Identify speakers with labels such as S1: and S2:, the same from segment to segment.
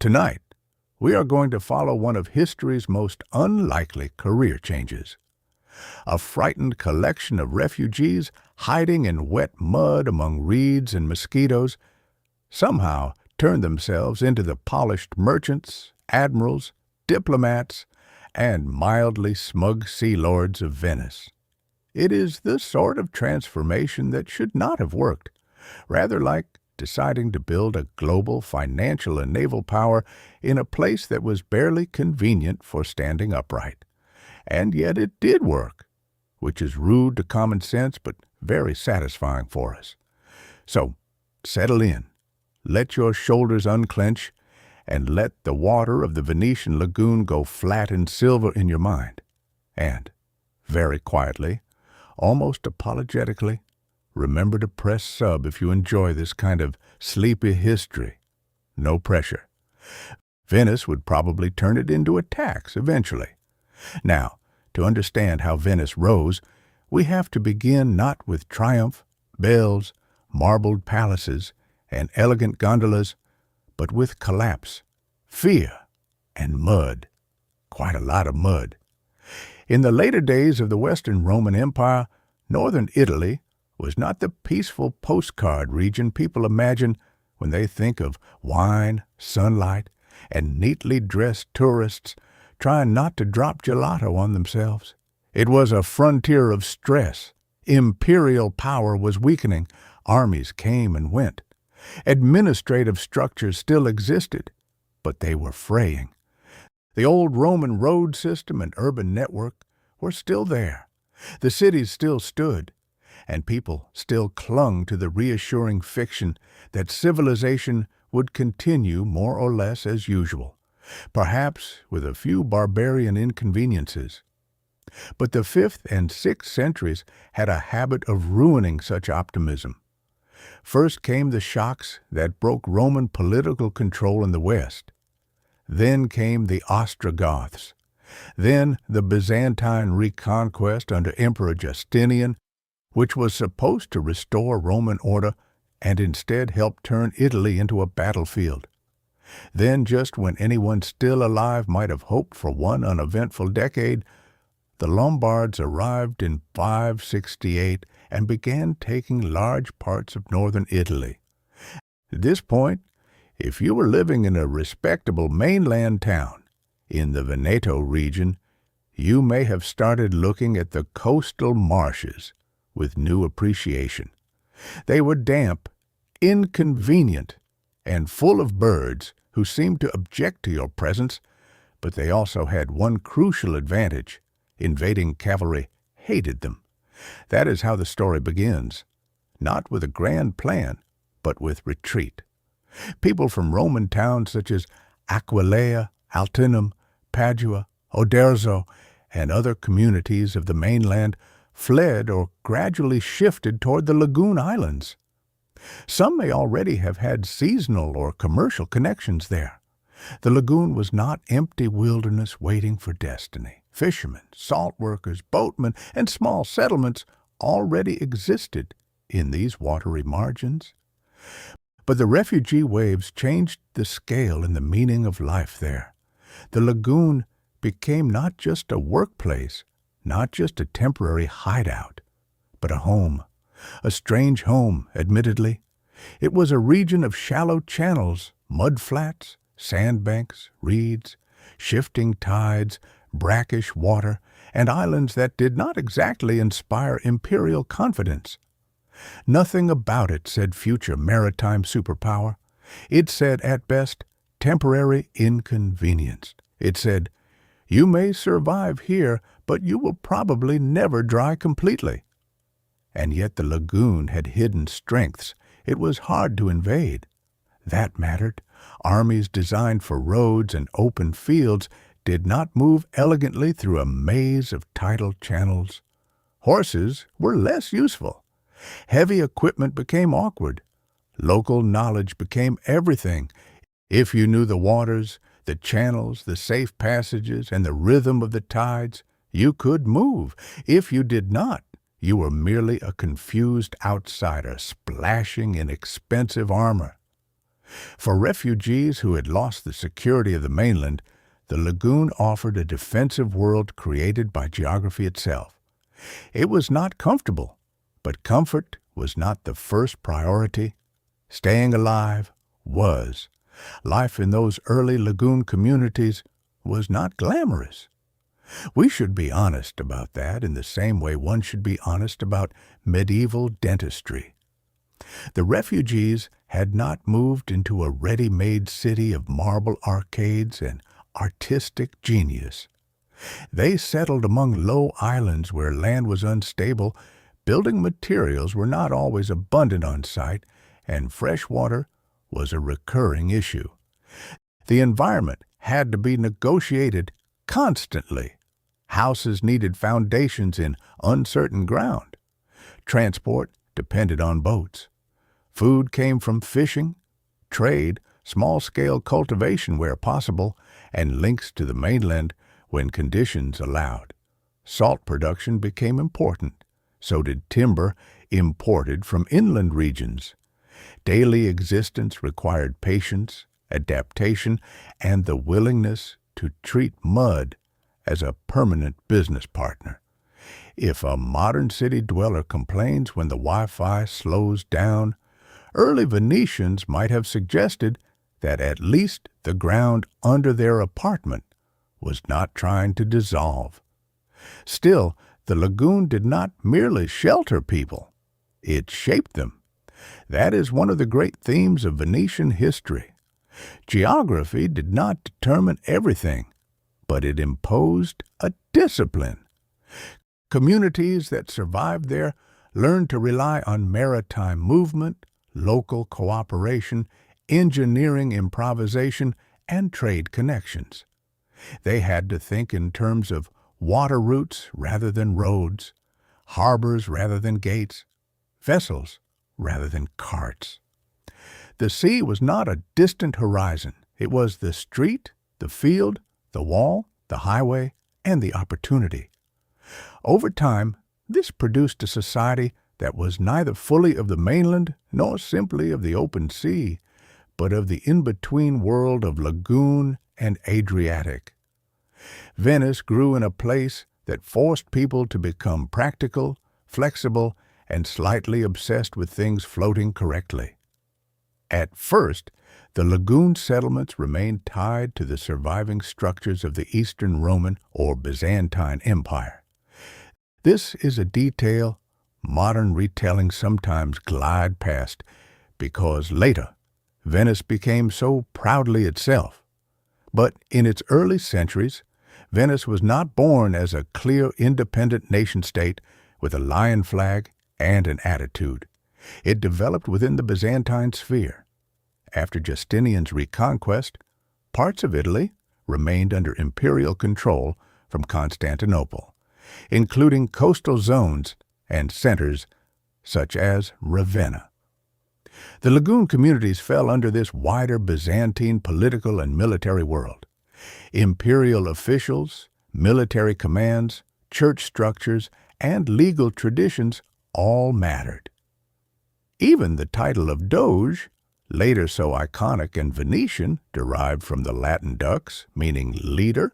S1: Tonight, we are going to follow one of history's most unlikely career changes. A frightened collection of refugees hiding in wet mud among reeds and mosquitoes somehow turned themselves into the polished merchants, admirals, diplomats, and mildly smug sea lords of Venice. It is the sort of transformation that should not have worked, rather like deciding to build a global financial and naval power in a place that was barely convenient for standing upright. And yet it did work, which is rude to common sense but very satisfying for us. So, settle in, let your shoulders unclench, and let the water of the Venetian lagoon go flat and silver in your mind. And, very quietly, almost apologetically, remember to press sub if you enjoy this kind of sleepy history. No pressure. Venice would probably turn it into a tax eventually. Now, to understand how Venice rose, we have to begin not with triumph, bells, marbled palaces, and elegant gondolas, but with collapse, fear, and mud. Quite a lot of mud. In the later days of the Western Roman Empire, northern Italy was not the peaceful postcard region people imagine when they think of wine, sunlight, and neatly dressed tourists trying not to drop gelato on themselves. It was a frontier of stress. Imperial power was weakening. Armies came and went. Administrative structures still existed, but they were fraying. The old Roman road system and urban network were still there. The cities still stood, and people still clung to the reassuring fiction that civilization would continue more or less as usual, perhaps with a few barbarian inconveniences. But the 5th and 6th centuries had a habit of ruining such optimism. First came the shocks that broke Roman political control in the West. Then came the Ostrogoths. Then the Byzantine reconquest under Emperor Justinian, which was supposed to restore Roman order and instead help turn Italy into a battlefield. Then, just when anyone still alive might have hoped for one uneventful decade, the Lombards arrived in 568 and began taking large parts of northern Italy. At this point, if you were living in a respectable mainland town in the Veneto region, you may have started looking at the coastal marshes with new appreciation. They were damp, inconvenient, and full of birds who seemed to object to your presence, but they also had one crucial advantage. Invading cavalry hated them. That is how the story begins, not with a grand plan, but with retreat. People from Roman towns such as Aquileia, Altinum, Padua, Oderzo, and other communities of the mainland fled or gradually shifted toward the lagoon islands. Some may already have had seasonal or commercial connections there. The lagoon was not empty wilderness waiting for destiny. Fishermen, salt workers, boatmen, and small settlements already existed in these watery margins. But the refugee waves changed the scale and the meaning of life there. The lagoon became not just a workplace, not just a temporary hideout, but a home. A strange home, admittedly. It was a region of shallow channels, mud flats, sandbanks, reeds, shifting tides, brackish water, and islands that did not exactly inspire imperial confidence. Nothing about it said future maritime superpower. It said, at best, temporary inconvenience. It said, you may survive here, but you will probably never dry completely. And yet the lagoon had hidden strengths it was hard to invade. That mattered. Armies designed for roads and open fields did not move elegantly through a maze of tidal channels. Horses were less useful. Heavy equipment became awkward. Local knowledge became everything. If you knew the waters, the channels, the safe passages, and the rhythm of the tides, you could move. If you did not, you were merely a confused outsider splashing in expensive armor. For refugees who had lost the security of the mainland, the lagoon offered a defensive world created by geography itself. It was not comfortable, but comfort was not the first priority. Staying alive was. Life in those early lagoon communities was not glamorous. We should be honest about that in the same way one should be honest about medieval dentistry. The refugees had not moved into a ready-made city of marble arcades and artistic genius. They settled among low islands where land was unstable, building materials were not always abundant on site, and fresh water was a recurring issue. The environment had to be negotiated constantly. Houses needed foundations in uncertain ground. Transport depended on boats. Food came from fishing, trade, small-scale cultivation where possible, and links to the mainland when conditions allowed. Salt production became important. So did timber imported from inland regions. Daily existence required patience, adaptation, and the willingness to treat mud as a permanent business partner. If a modern city dweller complains when the Wi-Fi slows down, early Venetians might have suggested that at least the ground under their apartment was not trying to dissolve. Still, the lagoon did not merely shelter people. It shaped them. That is one of the great themes of Venetian history. Geography did not determine everything, but it imposed a discipline. Communities that survived there learned to rely on maritime movement, local cooperation, engineering improvisation, and trade connections. They had to think in terms of water routes rather than roads, harbors rather than gates, vessels rather than carts. The sea was not a distant horizon. It was the street, the field, the wall, the highway, and the opportunity. Over time, this produced a society that was neither fully of the mainland nor simply of the open sea, but of the in-between world of lagoon and Adriatic. Venice grew in a place that forced people to become practical, flexible, and slightly obsessed with things floating correctly. At first, the lagoon settlements remained tied to the surviving structures of the Eastern Roman or Byzantine Empire. This is a detail modern retelling sometimes glide past because later Venice became so proudly itself. But in its early centuries, Venice was not born as a clear independent nation-state with a lion flag and an attitude. It developed within the Byzantine sphere. After Justinian's reconquest, parts of Italy remained under imperial control from Constantinople, including coastal zones and centers such as Ravenna. The lagoon communities fell under this wider Byzantine political and military world. Imperial officials, military commands, church structures, and legal traditions all mattered. Even the title of Doge, later so iconic and Venetian, derived from the Latin dux, meaning leader,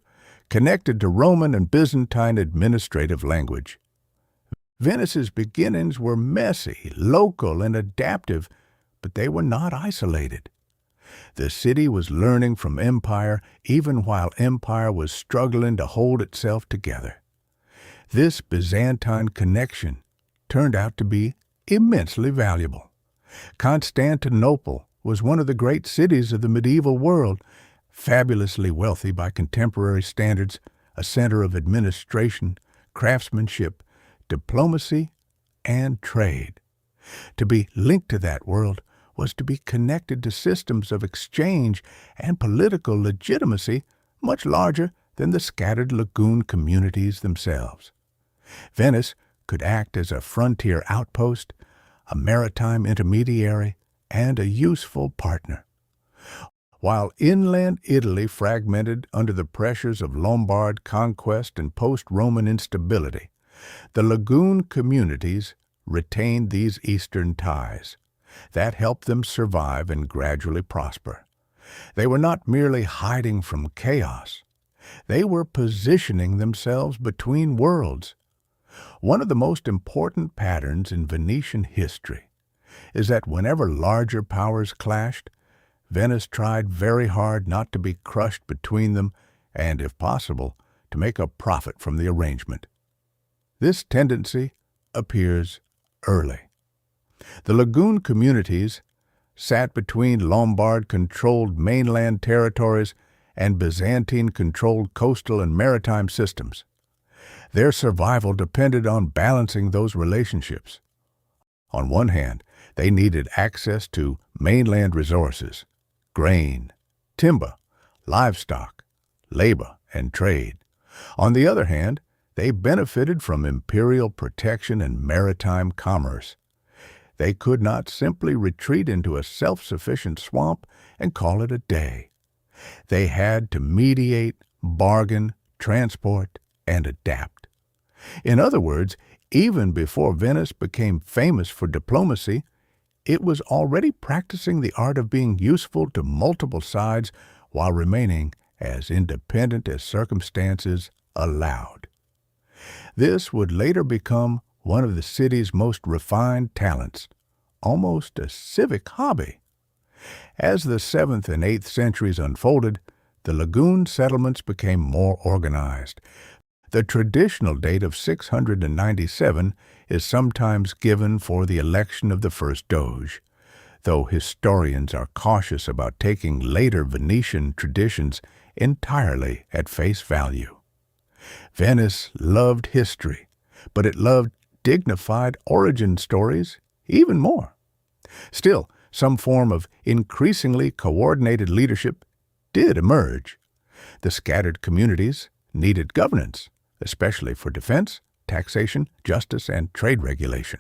S1: connected to Roman and Byzantine administrative language. Venice's beginnings were messy, local, and adaptive, but they were not isolated. The city was learning from empire even while empire was struggling to hold itself together. This Byzantine connection turned out to be immensely valuable. Constantinople was one of the great cities of the medieval world, fabulously wealthy by contemporary standards, a center of administration, craftsmanship, diplomacy, and trade. To be linked to that world was to be connected to systems of exchange and political legitimacy much larger than the scattered lagoon communities themselves. Venice could act as a frontier outpost, a maritime intermediary, and a useful partner. While inland Italy fragmented under the pressures of Lombard conquest and post-Roman instability, the lagoon communities retained these eastern ties. That helped them survive and gradually prosper. They were not merely hiding from chaos. They were positioning themselves between worlds. One of the most important patterns in Venetian history is that whenever larger powers clashed, Venice tried very hard not to be crushed between them and, if possible, to make a profit from the arrangement. This tendency appears early. The lagoon communities sat between Lombard-controlled mainland territories and Byzantine-controlled coastal and maritime systems. Their survival depended on balancing those relationships. On one hand, they needed access to mainland resources, grain, timber, livestock, labor, and trade. On the other hand, they benefited from imperial protection and maritime commerce. They could not simply retreat into a self-sufficient swamp and call it a day. They had to mediate, bargain, transport, and adapt. In other words, even before Venice became famous for diplomacy, it was already practicing the art of being useful to multiple sides while remaining as independent as circumstances allowed. This would later become one of the city's most refined talents, almost a civic hobby. As the 7th and 8th centuries unfolded, the lagoon settlements became more organized. The traditional date of 697 is sometimes given for the election of the first Doge, though historians are cautious about taking later Venetian traditions entirely at face value. Venice loved history, but it loved dignified origin stories even more. Still, some form of increasingly coordinated leadership did emerge. The scattered communities needed governance, especially for defense, taxation, justice, and trade regulation.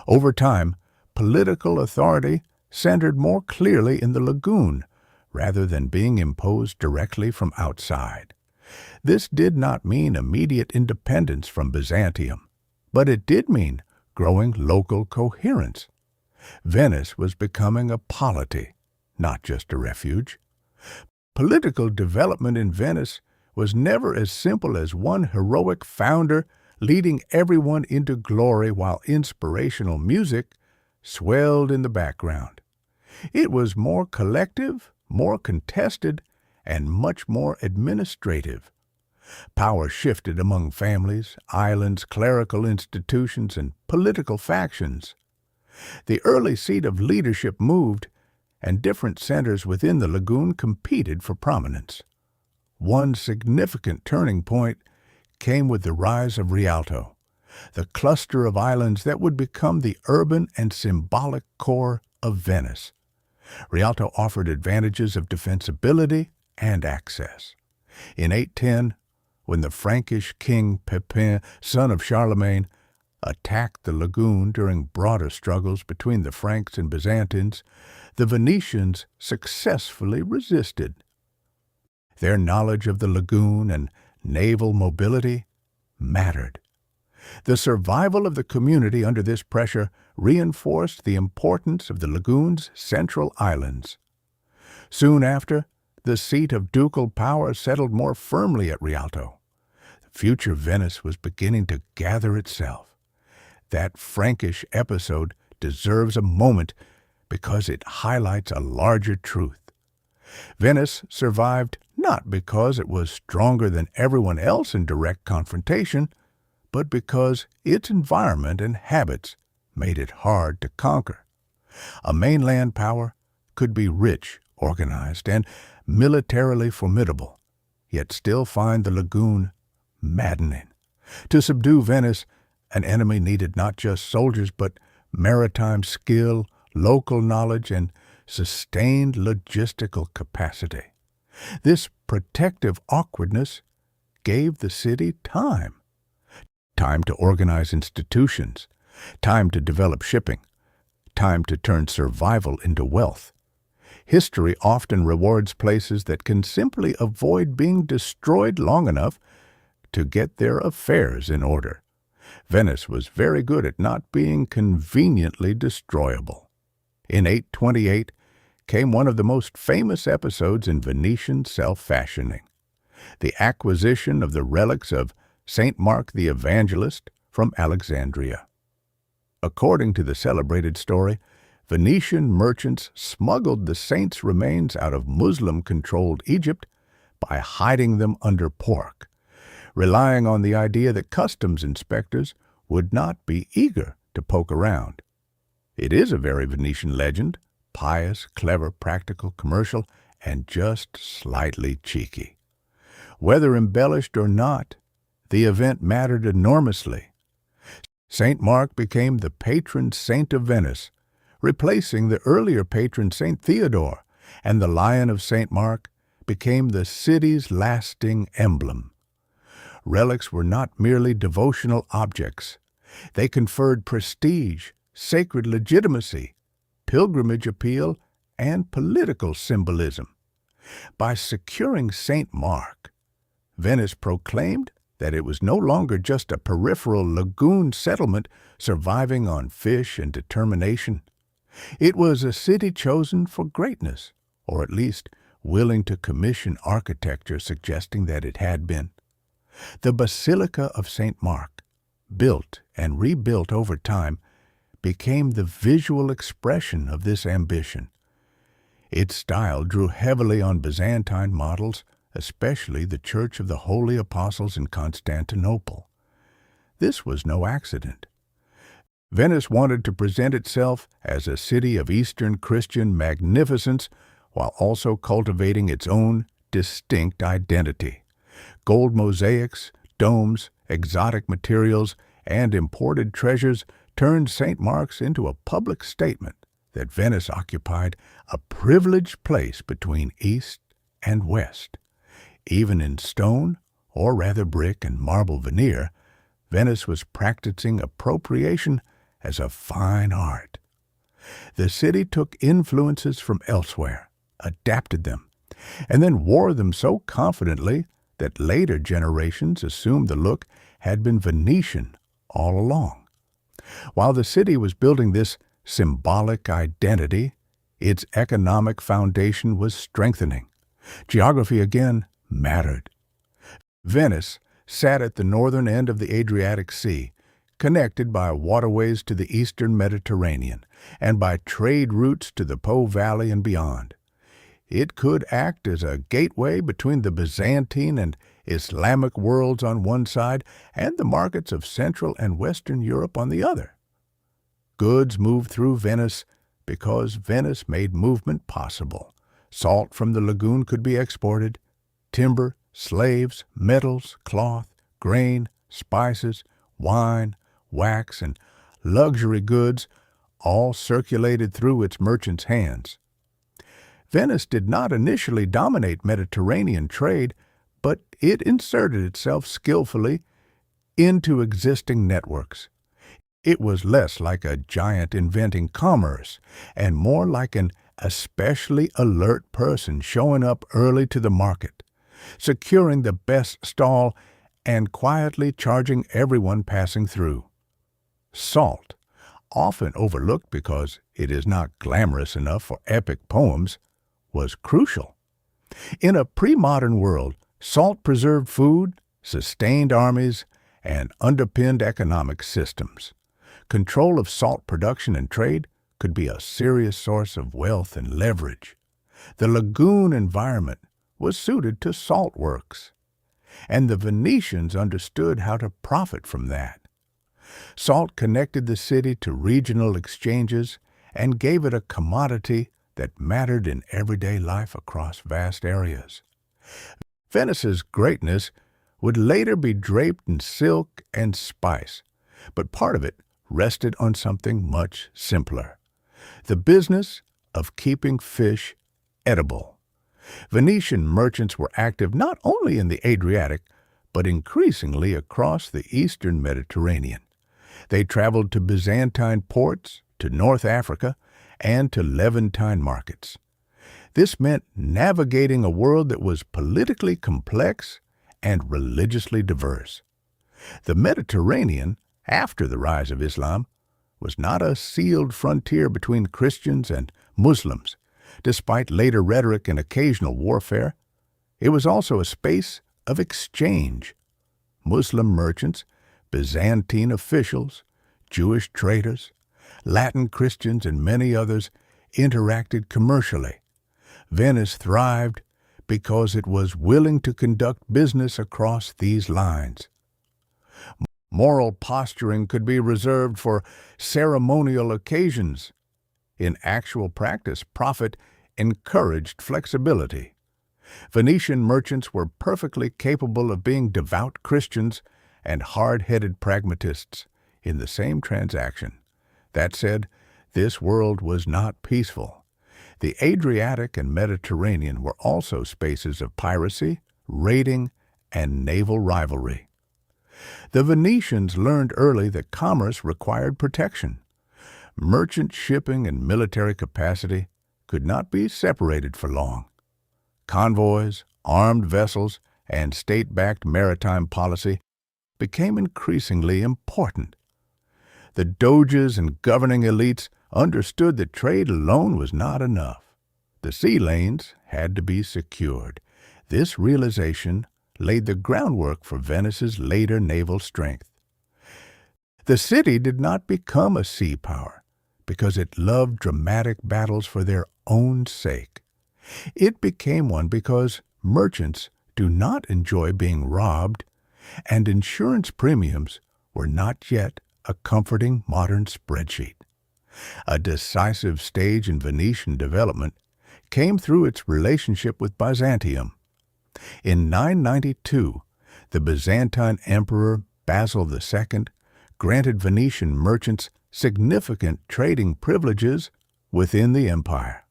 S1: Over time, political authority centered more clearly in the lagoon rather than being imposed directly from outside. This did not mean immediate independence from Byzantium, but it did mean growing local coherence. Venice was becoming a polity, not just a refuge. Political development in Venice was never as simple as one heroic founder leading everyone into glory while inspirational music swelled in the background. It was more collective, more contested, and much more administrative. Power shifted among families, islands, clerical institutions, and political factions. The early seat of leadership moved, and different centers within the lagoon competed for prominence. One significant turning point came with the rise of Rialto, the cluster of islands that would become the urban and symbolic core of Venice. Rialto offered advantages of defensibility and access. In 810, when the Frankish king Pepin, son of Charlemagne, attacked the lagoon during broader struggles between the Franks and Byzantines, the Venetians successfully resisted. Their knowledge of the lagoon and naval mobility mattered. The survival of the community under this pressure reinforced the importance of the lagoon's central islands. Soon after, the seat of ducal power settled more firmly at Rialto. Future Venice was beginning to gather itself. That Frankish episode deserves a moment because it highlights a larger truth. Venice survived not because it was stronger than everyone else in direct confrontation, but because its environment and habits made it hard to conquer. A mainland power could be rich, organized, and militarily formidable, yet still find the lagoon maddening. To subdue Venice, an enemy needed not just soldiers, but maritime skill, local knowledge, and sustained logistical capacity. This protective awkwardness gave the city time. Time to organize institutions, time to develop shipping, time to turn survival into wealth. History often rewards places that can simply avoid being destroyed long enough to get their affairs in order. Venice was very good at not being conveniently destroyable. In 828 came one of the most famous episodes in Venetian self-fashioning, the acquisition of the relics of St. Mark the Evangelist from Alexandria. According to the celebrated story, Venetian merchants smuggled the saint's remains out of Muslim-controlled Egypt by hiding them under pork, relying on the idea that customs inspectors would not be eager to poke around. It is a very Venetian legend, pious, clever, practical, commercial, and just slightly cheeky. Whether embellished or not, the event mattered enormously. St. Mark became the patron saint of Venice, replacing the earlier patron St. Theodore, and the Lion of St. Mark became the city's lasting emblem. Relics were not merely devotional objects. They conferred prestige, sacred legitimacy, pilgrimage appeal, and political symbolism. By securing St. Mark, Venice proclaimed that it was no longer just a peripheral lagoon settlement surviving on fish and determination. It was a city chosen for greatness, or at least willing to commission architecture suggesting that it had been. The Basilica of St. Mark, built and rebuilt over time, became the visual expression of this ambition. Its style drew heavily on Byzantine models, especially the Church of the Holy Apostles in Constantinople. This was no accident. Venice wanted to present itself as a city of Eastern Christian magnificence while also cultivating its own distinct identity. Gold mosaics, domes, exotic materials, and imported treasures turned St. Mark's into a public statement that Venice occupied a privileged place between East and West. Even in stone, or rather brick and marble veneer, Venice was practicing appropriation as a fine art. The city took influences from elsewhere, adapted them, and then wore them so confidently that later generations assumed the look had been Venetian all along. While the city was building this symbolic identity, its economic foundation was strengthening. Geography again mattered. Venice sat at the northern end of the Adriatic Sea, connected by waterways to the eastern Mediterranean and by trade routes to the Po Valley and beyond. It could act as a gateway between the Byzantine and Islamic worlds on one side and the markets of Central and Western Europe on the other. Goods moved through Venice because Venice made movement possible. Salt from the lagoon could be exported. Timber, slaves, metals, cloth, grain, spices, wine, wax, and luxury goods all circulated through its merchants' hands. Venice did not initially dominate Mediterranean trade, but it inserted itself skillfully into existing networks. It was less like a giant inventing commerce and more like an especially alert person showing up early to the market, securing the best stall, and quietly charging everyone passing through. Salt, often overlooked because it is not glamorous enough for epic poems, was crucial. In a pre-modern world, salt preserved food, sustained armies, and underpinned economic systems. Control of salt production and trade could be a serious source of wealth and leverage. The lagoon environment was suited to salt works, and the Venetians understood how to profit from that. Salt connected the city to regional exchanges and gave it a commodity that mattered in everyday life across vast areas. Venice's greatness would later be draped in silk and spice, but part of it rested on something much simpler: the business of keeping fish edible. Venetian merchants were active not only in the Adriatic, but increasingly across the eastern Mediterranean. They traveled to Byzantine ports, to North Africa, and to Levantine markets. This meant navigating a world that was politically complex and religiously diverse. The Mediterranean, after the rise of Islam, was not a sealed frontier between Christians and Muslims. Despite later rhetoric and occasional warfare, it was also a space of exchange. Muslim merchants, Byzantine officials, Jewish traders, Latin Christians, and many others interacted commercially. Venice thrived because it was willing to conduct business across these lines. Moral posturing could be reserved for ceremonial occasions. In actual practice, profit encouraged flexibility. Venetian merchants were perfectly capable of being devout Christians and hard-headed pragmatists in the same transaction. That said, this world was not peaceful. The Adriatic and Mediterranean were also spaces of piracy, raiding, and naval rivalry. The Venetians learned early that commerce required protection. Merchant shipping and military capacity could not be separated for long. Convoys, armed vessels, and state-backed maritime policy became increasingly important. The doges and governing elites understood that trade alone was not enough. The sea lanes had to be secured. This realization laid the groundwork for Venice's later naval strength. The city did not become a sea power because it loved dramatic battles for their own sake. It became one because merchants do not enjoy being robbed, and insurance premiums were not yet a comforting modern spreadsheet. A decisive stage in Venetian development came through its relationship with Byzantium. In 992, the Byzantine Emperor Basil II granted Venetian merchants significant trading privileges within the empire.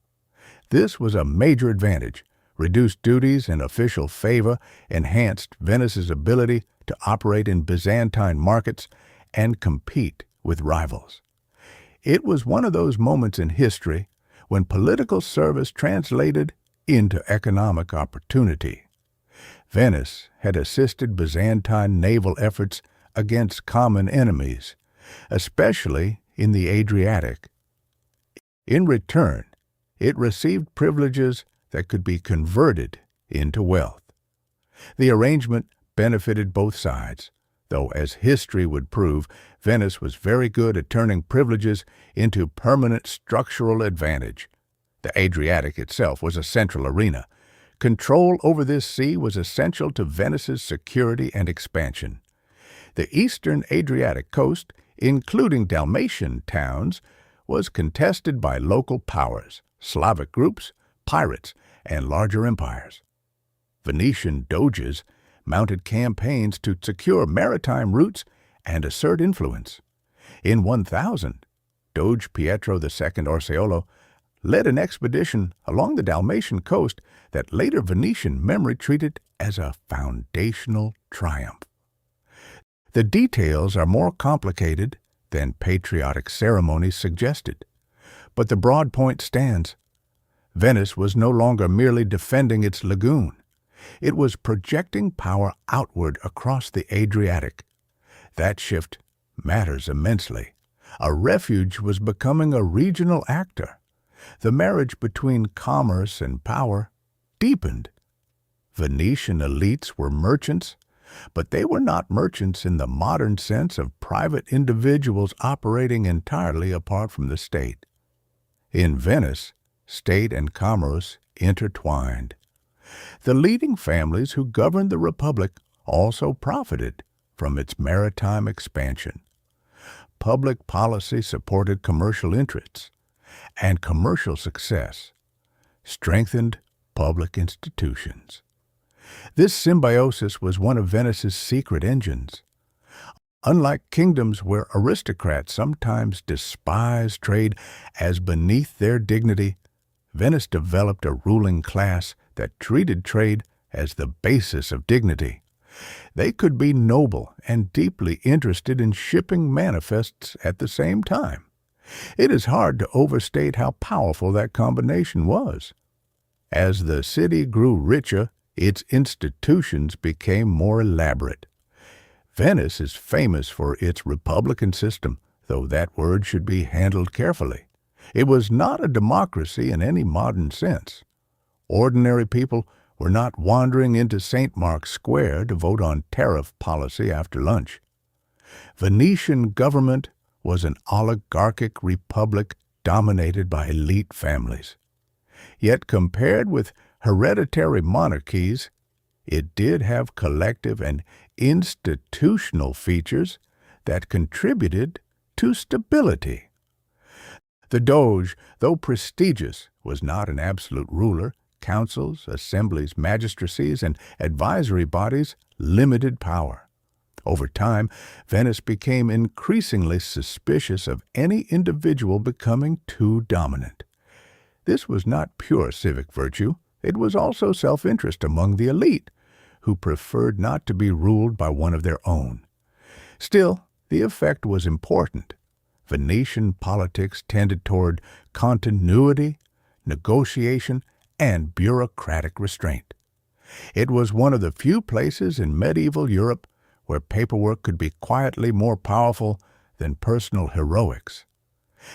S1: This was a major advantage. Reduced duties and official favor enhanced Venice's ability to operate in Byzantine markets and compete with rivals. It was one of those moments in history when political service translated into economic opportunity. Venice had assisted Byzantine naval efforts against common enemies, especially in the Adriatic. In return, it received privileges that could be converted into wealth. The arrangement benefited both sides, though, as history would prove, Venice was very good at turning privileges into permanent structural advantage. The Adriatic itself was a central arena. Control over this sea was essential to Venice's security and expansion. The eastern Adriatic coast, including Dalmatian towns, was contested by local powers, Slavic groups, pirates, and larger empires. Venetian doges mounted campaigns to secure maritime routes and assert influence. In 1000, Doge Pietro II Orseolo led an expedition along the Dalmatian coast that later Venetian memory treated as a foundational triumph. The details are more complicated than patriotic ceremonies suggested, but the broad point stands. Venice was no longer merely defending its lagoon. It was projecting power outward across the Adriatic. That shift matters immensely. A refuge was becoming a regional actor. The marriage between commerce and power deepened. Venetian elites were merchants, but they were not merchants in the modern sense of private individuals operating entirely apart from the state. In Venice, state and commerce intertwined. The leading families who governed the Republic also profited from its maritime expansion. Public policy supported commercial interests, and commercial success strengthened public institutions. This symbiosis was one of Venice's secret engines. Unlike kingdoms where aristocrats sometimes despised trade as beneath their dignity, Venice developed a ruling class that treated trade as the basis of dignity. They could be noble and deeply interested in shipping manifests at the same time. It is hard to overstate how powerful that combination was. As the city grew richer, its institutions became more elaborate. Venice is famous for its republican system, though that word should be handled carefully. It was not a democracy in any modern sense. Ordinary people were not wandering into St. Mark's Square to vote on tariff policy after lunch. Venetian government was an oligarchic republic dominated by elite families. Yet compared with hereditary monarchies, it did have collective and institutional features that contributed to stability. The Doge, though prestigious, was not an absolute ruler. Councils, assemblies, magistracies, and advisory bodies limited power. Over time, Venice became increasingly suspicious of any individual becoming too dominant. This was not pure civic virtue. It was also self-interest among the elite, who preferred not to be ruled by one of their own. Still, the effect was important. Venetian politics tended toward continuity, negotiation, and bureaucratic restraint. It was one of the few places in medieval Europe where paperwork could be quietly more powerful than personal heroics.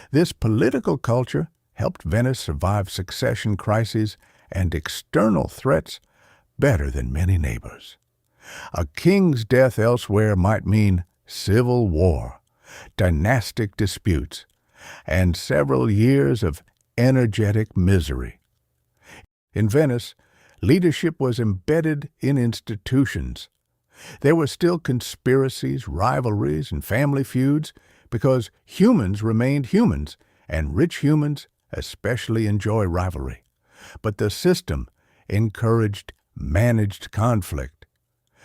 S1: This political culture helped Venice survive succession crises and external threats better than many neighbors. A king's death elsewhere might mean civil war, dynastic disputes, and several years of energetic misery. In Venice, leadership was embedded in institutions. There were still conspiracies, rivalries, and family feuds because humans remained humans, and rich humans especially enjoy rivalry. But the system encouraged managed conflict.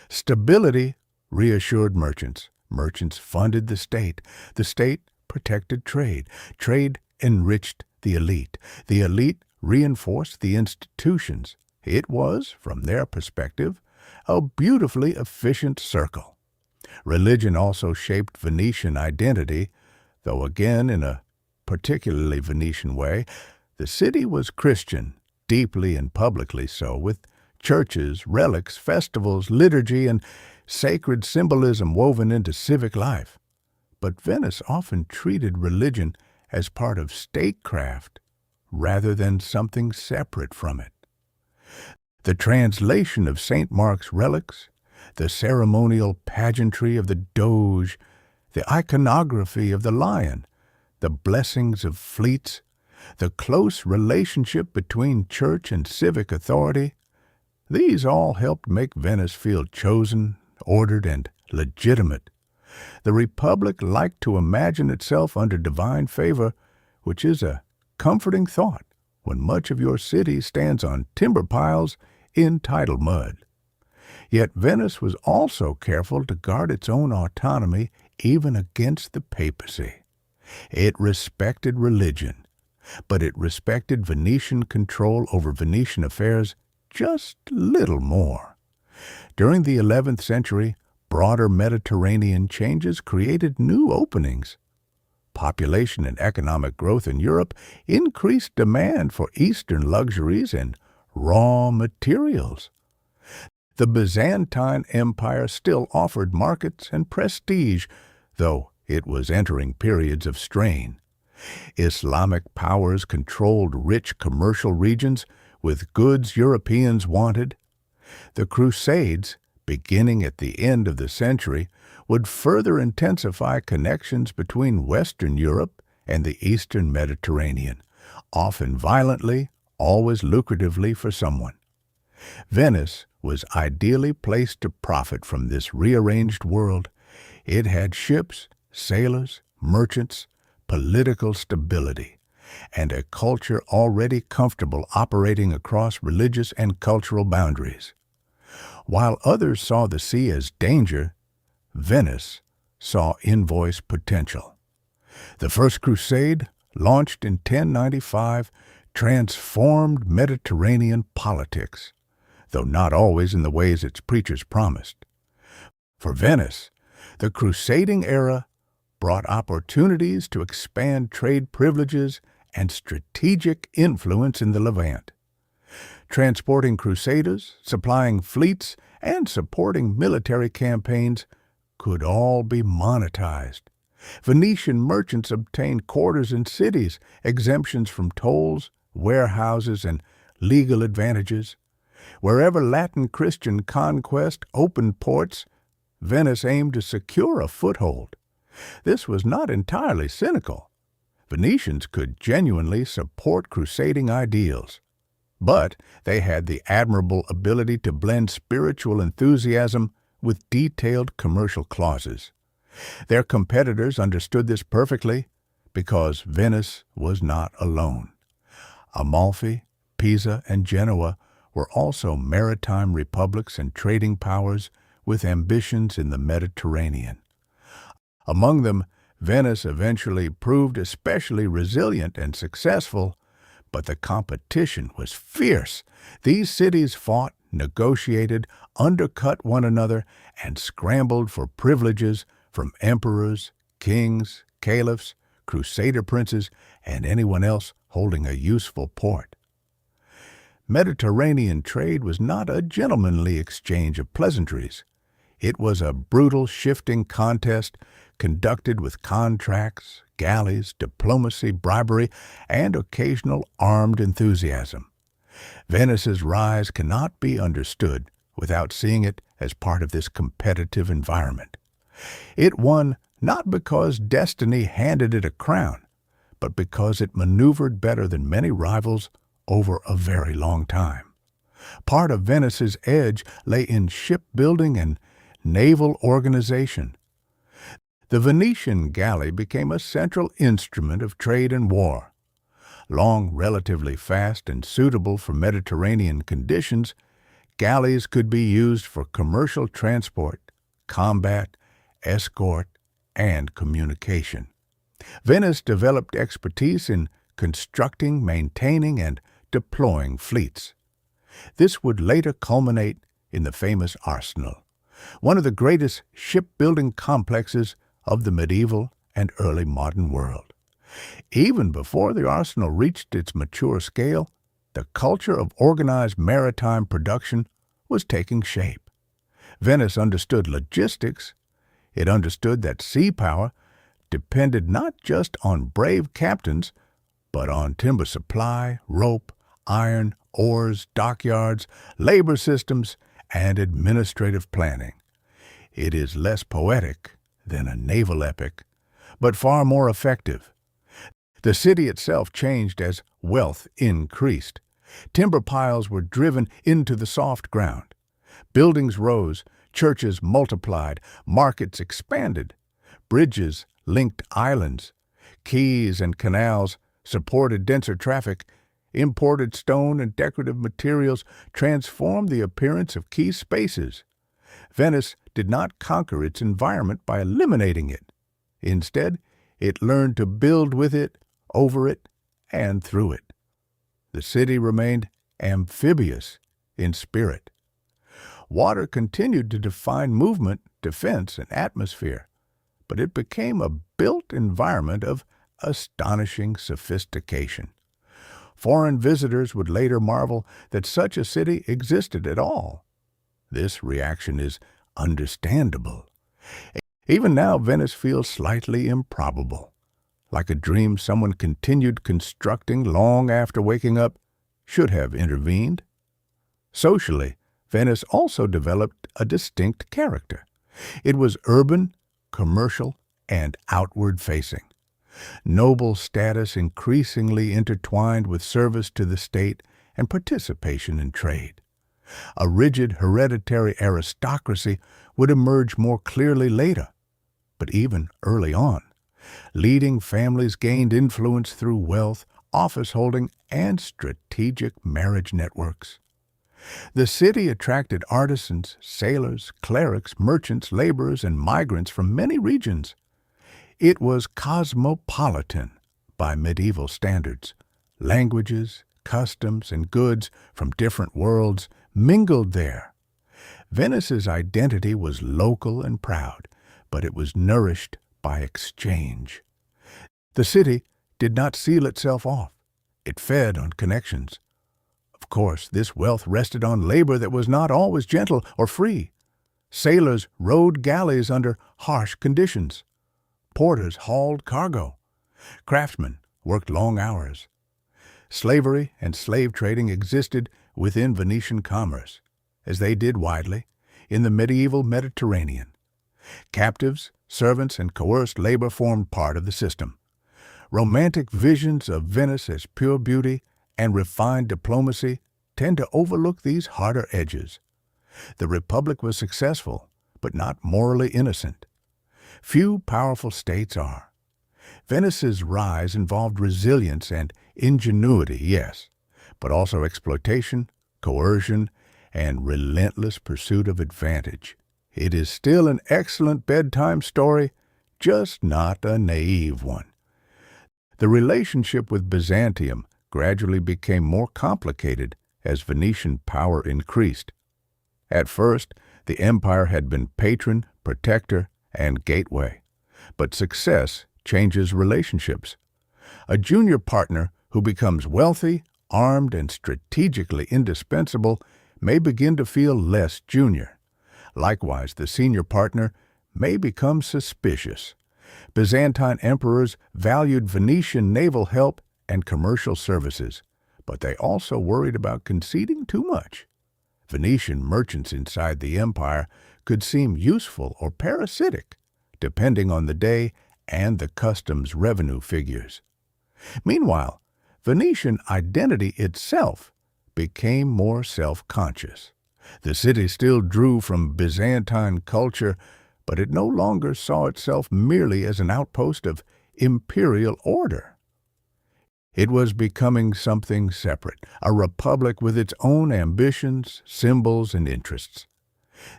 S1: Stability reassured merchants. Merchants funded the state. The state protected trade. Trade enriched the elite. The elite reinforced the institutions. It was, from their perspective, a beautifully efficient circle. Religion also shaped Venetian identity, though again in a particularly Venetian way. The city was Christian, deeply and publicly so, with churches, relics, festivals, liturgy, and sacred symbolism woven into civic life. But Venice often treated religion as part of statecraft rather than something separate from it. The translation of St. Mark's relics, the ceremonial pageantry of the Doge, the iconography of the lion, the blessings of fleets, the close relationship between church and civic authority, these all helped make Venice feel chosen, ordered, and legitimate. The Republic liked to imagine itself under divine favor, which is a comforting thought when much of your city stands on timber piles in tidal mud. Yet Venice was also careful to guard its own autonomy even against the papacy. It respected religion, but it respected Venetian control over Venetian affairs just a little more. During the 11th century, broader Mediterranean changes created new openings. Population and economic growth in Europe increased demand for Eastern luxuries and raw materials. The Byzantine Empire still offered markets and prestige, though it was entering periods of strain. Islamic powers controlled rich commercial regions with goods Europeans wanted. The Crusades, beginning at the end of the century, would further intensify connections between Western Europe and the Eastern Mediterranean, often violently, always lucratively for someone. Venice was ideally placed to profit from this rearranged world. It had ships, sailors, merchants, political stability, and a culture already comfortable operating across religious and cultural boundaries. While others saw the sea as danger, Venice saw invoice potential. The First Crusade, launched in 1095, transformed Mediterranean politics, though not always in the ways its preachers promised. For Venice, the crusading era brought opportunities to expand trade privileges and strategic influence in the Levant. Transporting crusaders, supplying fleets, and supporting military campaigns could all be monetized. Venetian merchants obtained quarters in cities, exemptions from tolls, warehouses, and legal advantages. Wherever Latin Christian conquest opened ports, Venice aimed to secure a foothold. This was not entirely cynical. Venetians could genuinely support crusading ideals. But they had the admirable ability to blend spiritual enthusiasm with detailed commercial clauses. Their competitors understood this perfectly because Venice was not alone. Amalfi, Pisa, and Genoa were also maritime republics and trading powers with ambitions in the Mediterranean. Among them, Venice eventually proved especially resilient and successful, but the competition was fierce. These cities fought, negotiated, undercut one another, and scrambled for privileges from emperors, kings, caliphs, crusader princes, and anyone else holding a useful port. Mediterranean trade was not a gentlemanly exchange of pleasantries. It was a brutal, shifting contest conducted with contracts, galleys, diplomacy, bribery, and occasional armed enthusiasm. Venice's rise cannot be understood without seeing it as part of this competitive environment. It won not because destiny handed it a crown, but because it maneuvered better than many rivals over a very long time. Part of Venice's edge lay in shipbuilding and naval organization. The Venetian galley became a central instrument of trade and war. Long relatively fast and suitable for Mediterranean conditions, galleys could be used for commercial transport, combat, escort, and communication. Venice developed expertise in constructing, maintaining, and deploying fleets. This would later culminate in the famous Arsenal, one of the greatest shipbuilding complexes of the medieval and early modern world. Even before the arsenal reached its mature scale, the culture of organized maritime production was taking shape. Venice understood logistics. It understood that sea power depended not just on brave captains, but on timber supply, rope, iron, oars, dockyards, labor systems, and administrative planning. It is less poetic than a naval epic, but far more effective. The city itself changed as wealth increased. Timber piles were driven into the soft ground. Buildings rose, churches multiplied, markets expanded. Bridges linked islands. Quays and canals supported denser traffic. Imported stone and decorative materials transformed the appearance of key spaces. Venice did not conquer its environment by eliminating it. Instead, it learned to build with it, over it, and through it. The city remained amphibious in spirit. Water continued to define movement, defense, and atmosphere, but it became a built environment of astonishing sophistication. Foreign visitors would later marvel that such a city existed at all. This reaction is understandable. Even now, Venice feels slightly improbable, like a dream someone continued constructing long after waking up should have intervened. Socially, Venice also developed a distinct character. It was urban, commercial, and outward-facing. Noble status increasingly intertwined with service to the state and participation in trade. A rigid hereditary aristocracy would emerge more clearly later, but even early on, leading families gained influence through wealth, office holding, and strategic marriage networks. The city attracted artisans, sailors, clerics, merchants, laborers, and migrants from many regions. It was cosmopolitan by medieval standards. Languages, customs, and goods from different worlds mingled there. Venice's identity was local and proud, but it was nourished by exchange. The city did not seal itself off. It fed on connections. Of course, this wealth rested on labor that was not always gentle or free. Sailors rowed galleys under harsh conditions. Porters hauled cargo. Craftsmen worked long hours. Slavery and slave trading existed within Venetian commerce, as they did widely in the medieval Mediterranean. Captives, servants, and coerced labor formed part of the system. Romantic visions of Venice as pure beauty and refined diplomacy tend to overlook these harder edges. The Republic was successful, but not morally innocent. Few powerful states are. Venice's rise involved resilience and ingenuity, yes, but also exploitation, coercion, and relentless pursuit of advantage. It is still an excellent bedtime story, just not a naive one. The relationship with Byzantium gradually became more complicated as Venetian power increased. At first, the empire had been patron, protector, and gateway, but success changes relationships. A junior partner who becomes wealthy, armed, and strategically indispensable may begin to feel less junior. Likewise, the senior partner may become suspicious. Byzantine emperors valued Venetian naval help and commercial services, but they also worried about conceding too much. Venetian merchants inside the empire could seem useful or parasitic, depending on the day and the customs revenue figures. Meanwhile, Venetian identity itself became more self-conscious. The city still drew from Byzantine culture, but it no longer saw itself merely as an outpost of imperial order. It was becoming something separate, a republic with its own ambitions, symbols, and interests.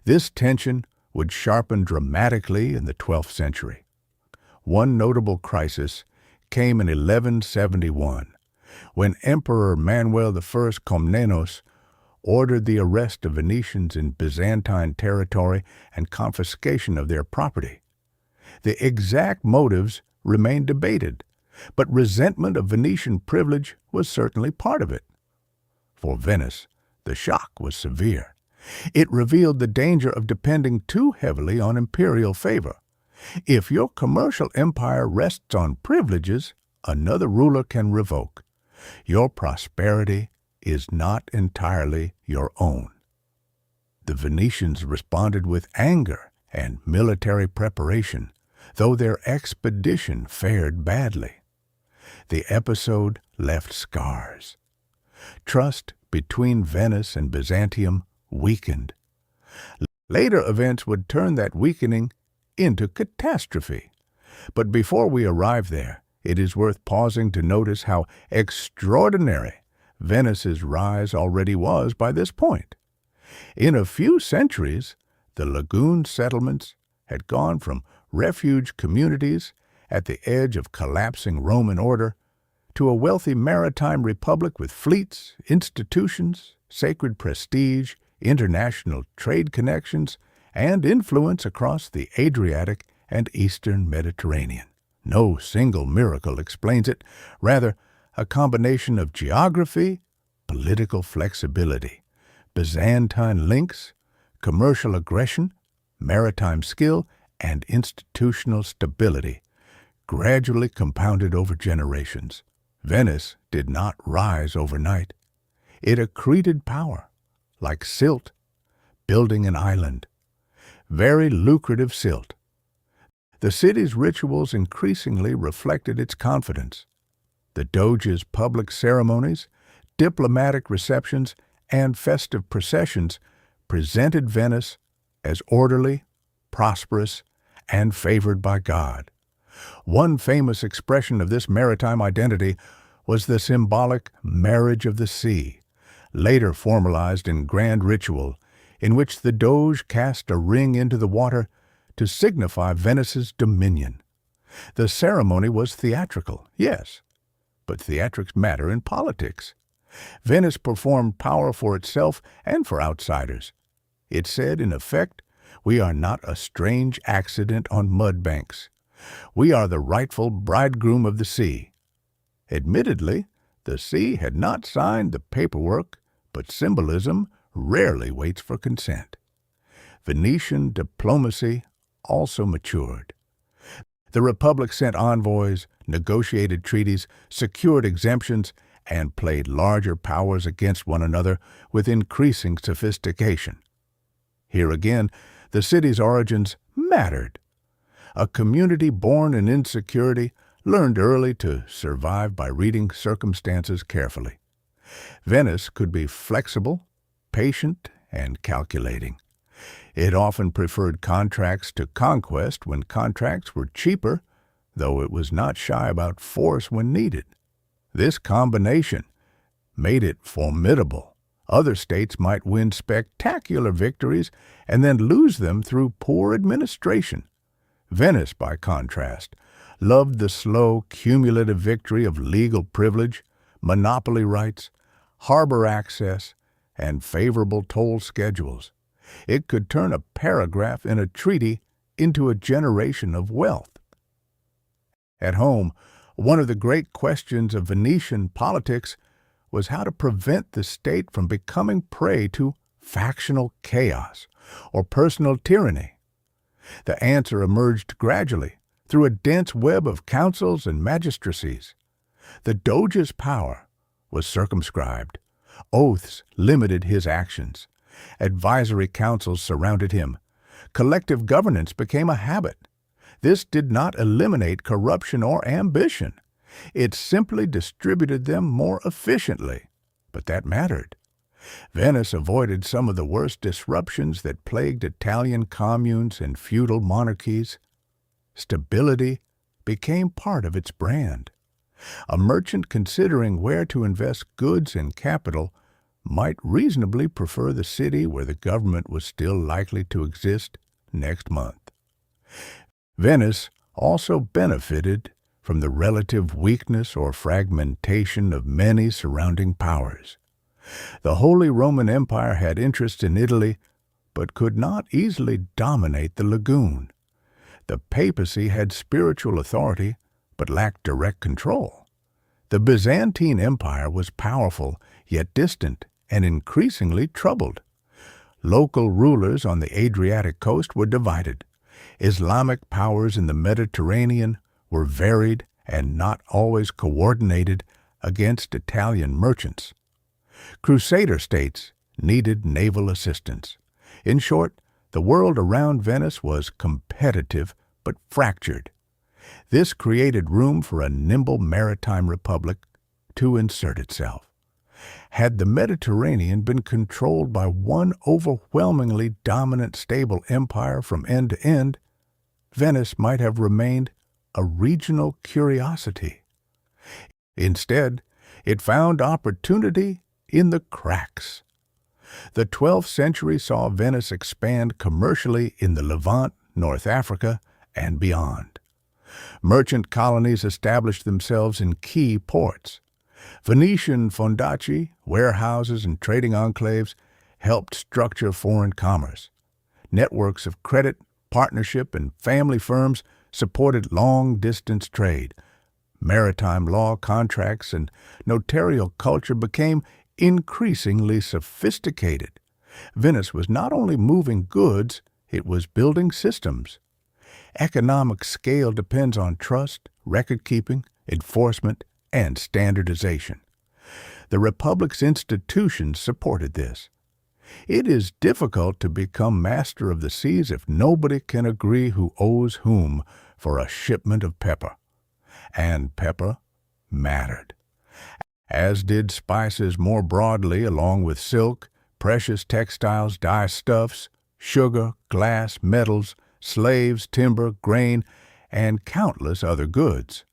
S1: This tension would sharpen dramatically in the 12th century. One notable crisis came in 1171, when Emperor Manuel I Komnenos ordered the arrest of Venetians in Byzantine territory and confiscation of their property. The exact motives remained debated, but resentment of Venetian privilege was certainly part of it. For Venice, the shock was severe. It revealed the danger of depending too heavily on imperial favor. If your commercial empire rests on privileges, another ruler can revoke. Your prosperity is not entirely your own. The Venetians responded with anger and military preparation, though their expedition fared badly. The episode left scars. Trust between Venice and Byzantium weakened. Later events would turn that weakening into catastrophe. But before we arrive there, it is worth pausing to notice how extraordinary Venice's rise already was by this point. In a few centuries, the lagoon settlements had gone from refuge communities at the edge of collapsing Roman order to a wealthy maritime republic with fleets, institutions, sacred prestige, international trade connections, and influence across the Adriatic and Eastern Mediterranean. No single miracle explains it, rather a combination of geography, political flexibility, Byzantine links, commercial aggression, maritime skill, and institutional stability, gradually compounded over generations. Venice did not rise overnight. It accreted power, like silt, building an island. Very lucrative silt. The city's rituals increasingly reflected its confidence. The Doge's public ceremonies, diplomatic receptions, and festive processions presented Venice as orderly, prosperous, and favored by God. One famous expression of this maritime identity was the symbolic marriage of the sea, later formalized in grand ritual, in which the Doge cast a ring into the water to signify Venice's dominion. The ceremony was theatrical, yes, but theatrics matter in politics. Venice performed power for itself and for outsiders. It said, in effect, we are not a strange accident on mud banks. We are the rightful bridegroom of the sea. Admittedly, the sea had not signed the paperwork, but symbolism rarely waits for consent. Venetian diplomacy also matured. The Republic sent envoys, negotiated treaties, secured exemptions, and played larger powers against one another with increasing sophistication. Here again, the city's origins mattered. A community born in insecurity learned early to survive by reading circumstances carefully. Venice could be flexible, patient, and calculating. It often preferred contracts to conquest when contracts were cheaper, though it was not shy about force when needed. This combination made it formidable. Other states might win spectacular victories and then lose them through poor administration. Venice, by contrast, loved the slow, cumulative victory of legal privilege, monopoly rights, harbor access, and favorable toll schedules. It could turn a paragraph in a treaty into a generation of wealth. At home, one of the great questions of Venetian politics was how to prevent the state from becoming prey to factional chaos or personal tyranny. The answer emerged gradually through a dense web of councils and magistracies. The Doge's power was circumscribed. Oaths limited his actions. Advisory councils surrounded him. Collective governance became a habit. This did not eliminate corruption or ambition. It simply distributed them more efficiently. But that mattered. Venice avoided some of the worst disruptions that plagued Italian communes and feudal monarchies. Stability became part of its brand. A merchant considering where to invest goods and capital might reasonably prefer the city where the government was still likely to exist next month. Venice also benefited from the relative weakness or fragmentation of many surrounding powers. The Holy Roman Empire had interests in Italy, but could not easily dominate the lagoon. The papacy had spiritual authority, but lacked direct control. The Byzantine Empire was powerful, yet distant, and increasingly troubled. Local rulers on the Adriatic coast were divided. Islamic powers in the Mediterranean were varied and not always coordinated against Italian merchants. Crusader states needed naval assistance. In short, the world around Venice was competitive but fractured. This created room for a nimble maritime republic to insert itself. Had the Mediterranean been controlled by one overwhelmingly dominant stable empire from end to end, Venice might have remained a regional curiosity. Instead, it found opportunity in the cracks. The 12th century saw Venice expand commercially in the Levant, North Africa, and beyond. Merchant colonies established themselves in key ports. Venetian fondaci, warehouses, and trading enclaves helped structure foreign commerce. Networks of credit, partnership, and family firms supported long-distance trade. Maritime law, contracts, and notarial culture became increasingly sophisticated. Venice was not only moving goods, it was building systems. Economic scale depends on trust, record-keeping, enforcement, and standardization. The Republic's institutions supported this. It is difficult to become master of the seas if nobody can agree who owes whom for a shipment of pepper. And pepper mattered, as did spices more broadly, along with silk, precious textiles, dyestuffs, sugar, glass, metals, slaves, timber, grain, and countless other goods.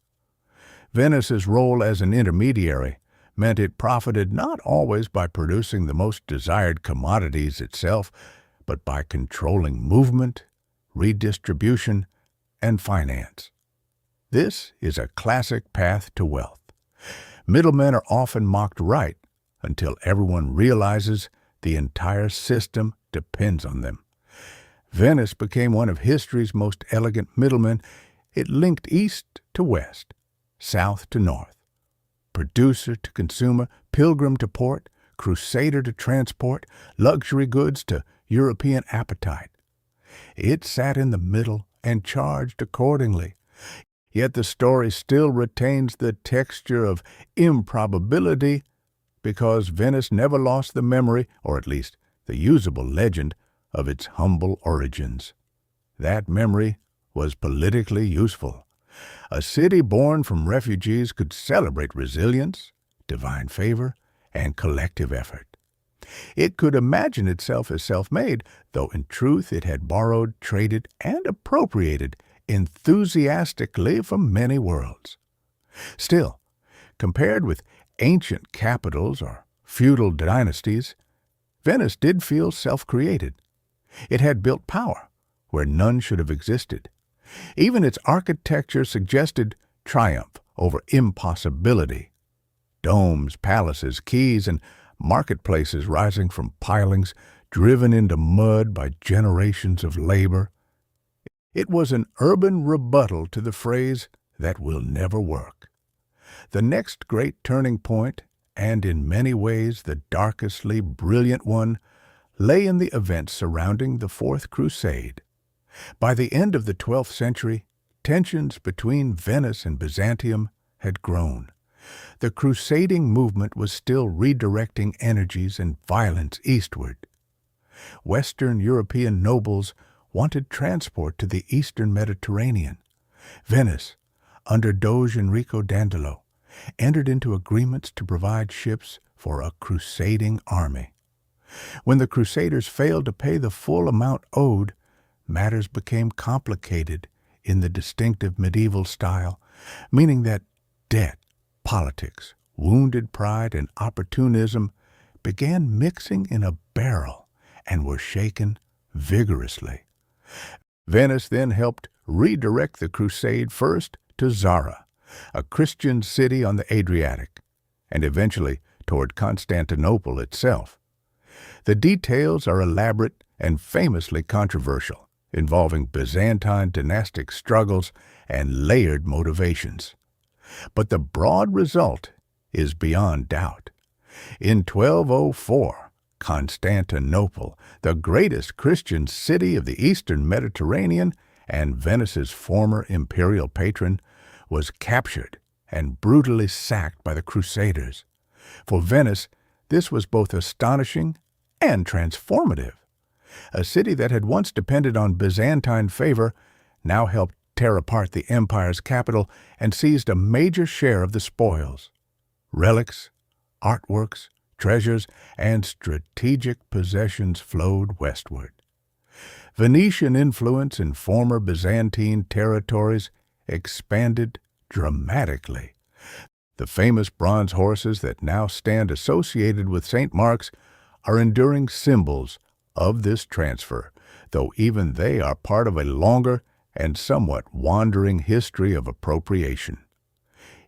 S1: Venice's role as an intermediary meant it profited not always by producing the most desired commodities itself, but by controlling movement, redistribution, and finance. This is a classic path to wealth. Middlemen are often mocked right until everyone realizes the entire system depends on them. Venice became one of history's most elegant middlemen. It linked east to west, south to north, producer to consumer, pilgrim to port, crusader to transport, luxury goods to European appetite. It sat in the middle and charged accordingly, Yet the story still retains the texture of improbability because Venice never lost the memory, or at least the usable legend, of its humble origins. That memory was politically useful. A city born from refugees could celebrate resilience, divine favor, and collective effort. It could imagine itself as self-made, though in truth it had borrowed, traded, and appropriated enthusiastically from many worlds. Still, compared with ancient capitals or feudal dynasties, Venice did feel self-created. It had built power where none should have existed. Even its architecture suggested triumph over impossibility. Domes, palaces, quays, and marketplaces rising from pilings driven into mud by generations of labor. It was an urban rebuttal to the phrase, "that will never work." The next great turning point, and in many ways the darkestly brilliant one, lay in the events surrounding the Fourth Crusade. By the end of the 12th century, tensions between Venice and Byzantium had grown. The crusading movement was still redirecting energies and violence eastward. Western European nobles wanted transport to the eastern Mediterranean. Venice, under Doge Enrico Dandolo, entered into agreements to provide ships for a crusading army. When the Crusaders failed to pay the full amount owed, matters became complicated in the distinctive medieval style, meaning that debt, politics, wounded pride, and opportunism began mixing in a barrel and were shaken vigorously. Venice then helped redirect the crusade first to Zara, a Christian city on the Adriatic, and eventually toward Constantinople itself. The details are elaborate and famously controversial, involving Byzantine dynastic struggles and layered motivations. But the broad result is beyond doubt. In 1204, Constantinople, the greatest Christian city of the eastern Mediterranean and Venice's former imperial patron, was captured and brutally sacked by the Crusaders. For Venice, this was both astonishing and transformative. A city that had once depended on Byzantine favor now helped tear apart the empire's capital and seized a major share of the spoils. Relics, artworks, treasures, and strategic possessions flowed westward. Venetian influence in former Byzantine territories expanded dramatically. The famous bronze horses that now stand associated with St. Mark's are enduring symbols of this transfer, though even they are part of a longer and somewhat wandering history of appropriation.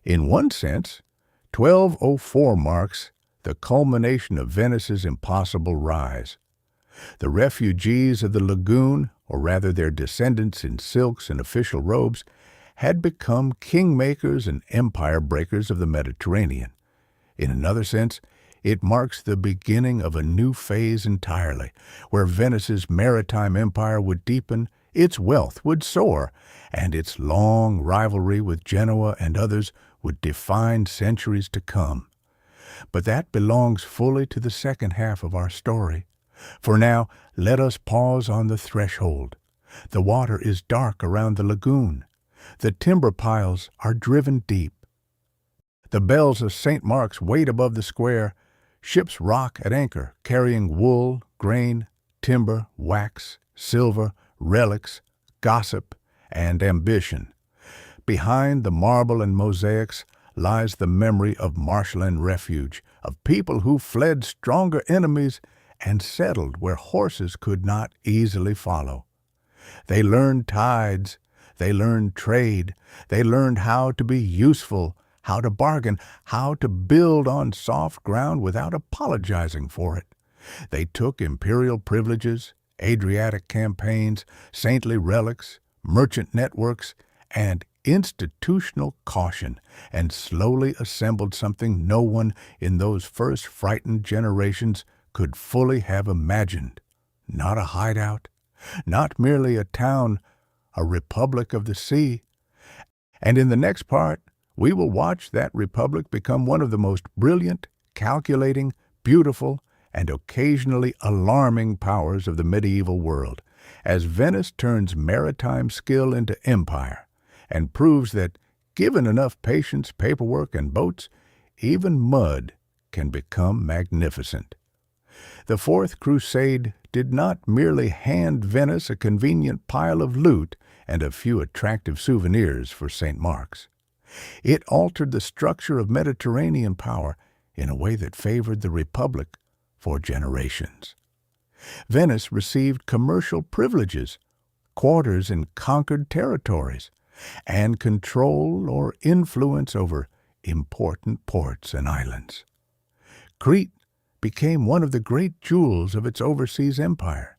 S1: In one sense, 1204 marks the culmination of Venice's impossible rise. The refugees of the lagoon, or rather their descendants in silks and official robes, had become kingmakers and empire breakers of the Mediterranean. In another sense, it marks the beginning of a new phase entirely, where Venice's maritime empire would deepen, its wealth would soar, and its long rivalry with Genoa and others would define centuries to come. But that belongs fully to the second half of our story. For now, let us pause on the threshold. The water is dark around the lagoon. The timber piles are driven deep. The bells of St. Mark's wait above the square. Ships rock at anchor, carrying wool, grain, timber, wax, silver, relics, gossip, and ambition. Behind the marble and mosaics lies the memory of marshland refuge, of people who fled stronger enemies and settled where horses could not easily follow. They learned tides, they learned trade, they learned how to be useful, how to bargain, how to build on soft ground without apologizing for it. They took imperial privileges, Adriatic campaigns, saintly relics, merchant networks, and institutional caution, and slowly assembled something no one in those first frightened generations could fully have imagined. Not a hideout, not merely a town, a republic of the sea, And in the next part, we will watch that republic become one of the most brilliant, calculating, beautiful, and occasionally alarming powers of the medieval world, as Venice turns maritime skill into empire and proves that, given enough patience, paperwork, and boats, even mud can become magnificent. The Fourth Crusade did not merely hand Venice a convenient pile of loot and a few attractive souvenirs for St. Mark's. It altered the structure of Mediterranean power in a way that favored the Republic for generations. Venice received commercial privileges, quarters in conquered territories, and control or influence over important ports and islands. Crete became one of the great jewels of its overseas empire.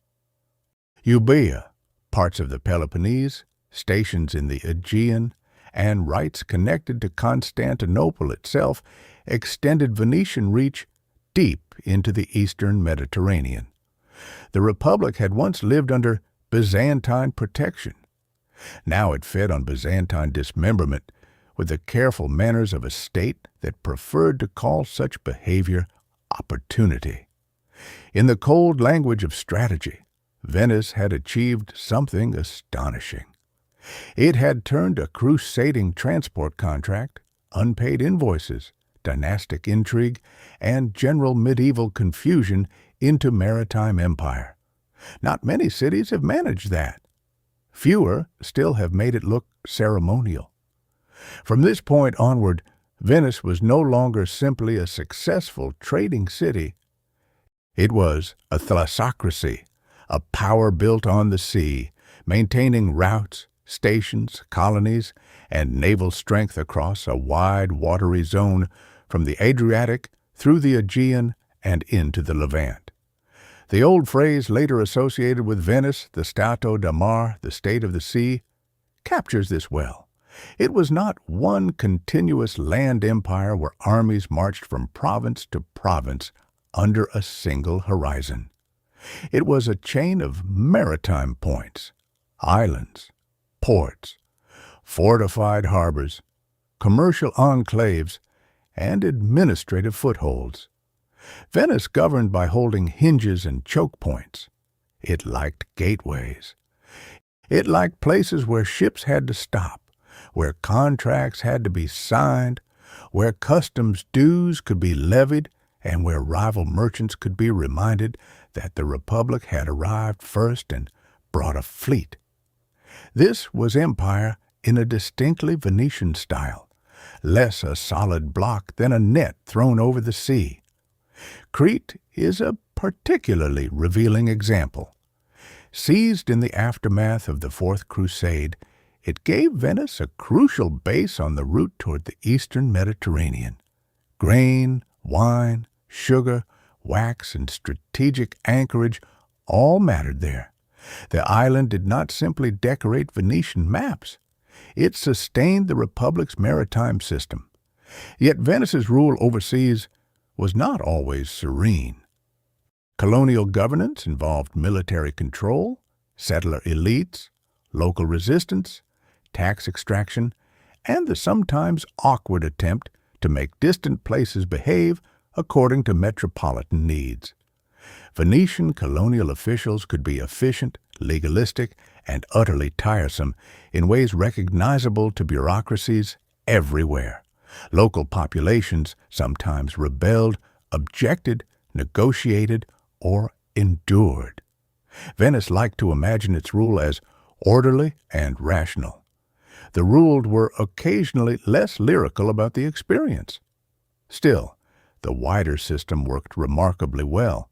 S1: Euboea, parts of the Peloponnese, stations in the Aegean, and rights connected to Constantinople itself extended Venetian reach deep into the eastern Mediterranean. The Republic had once lived under Byzantine protection. Now it fed on Byzantine dismemberment with the careful manners of a state that preferred to call such behavior opportunity. In the cold language of strategy, Venice had achieved something astonishing. It had turned a crusading transport contract, unpaid invoices, dynastic intrigue, and general medieval confusion into maritime empire. Not many cities have managed that. Fewer still have made it look ceremonial. From this point onward, Venice was no longer simply a successful trading city. It was a thalassocracy, a power built on the sea, maintaining routes, stations, colonies, and naval strength across a wide watery zone from the Adriatic through the Aegean and into the Levant. The old phrase later associated with Venice, the Stato da Mar, the state of the sea, captures this well. It was not one continuous land empire where armies marched from province to province under a single horizon. It was a chain of maritime points, islands, ports, fortified harbors, commercial enclaves, and administrative footholds. Venice governed by holding hinges and choke points. It liked gateways. It liked places where ships had to stop, where contracts had to be signed, where customs dues could be levied, and where rival merchants could be reminded that the Republic had arrived first and brought a fleet. This was empire in a distinctly Venetian style, less a solid block than a net thrown over the sea. Crete is a particularly revealing example. Seized in the aftermath of the Fourth Crusade, it gave Venice a crucial base on the route toward the eastern Mediterranean. Grain, wine, sugar, wax, and strategic anchorage all mattered there. The island did not simply decorate Venetian maps. It sustained the Republic's maritime system. Yet Venice's rule overseas was not always serene. Colonial governance involved military control, settler elites, local resistance, tax extraction, and the sometimes awkward attempt to make distant places behave according to metropolitan needs. Venetian colonial officials could be efficient, legalistic, and utterly tiresome in ways recognizable to bureaucracies everywhere. Local populations sometimes rebelled, objected, negotiated, or endured. Venice liked to imagine its rule as orderly and rational. The ruled were occasionally less lyrical about the experience. Still, the wider system worked remarkably well.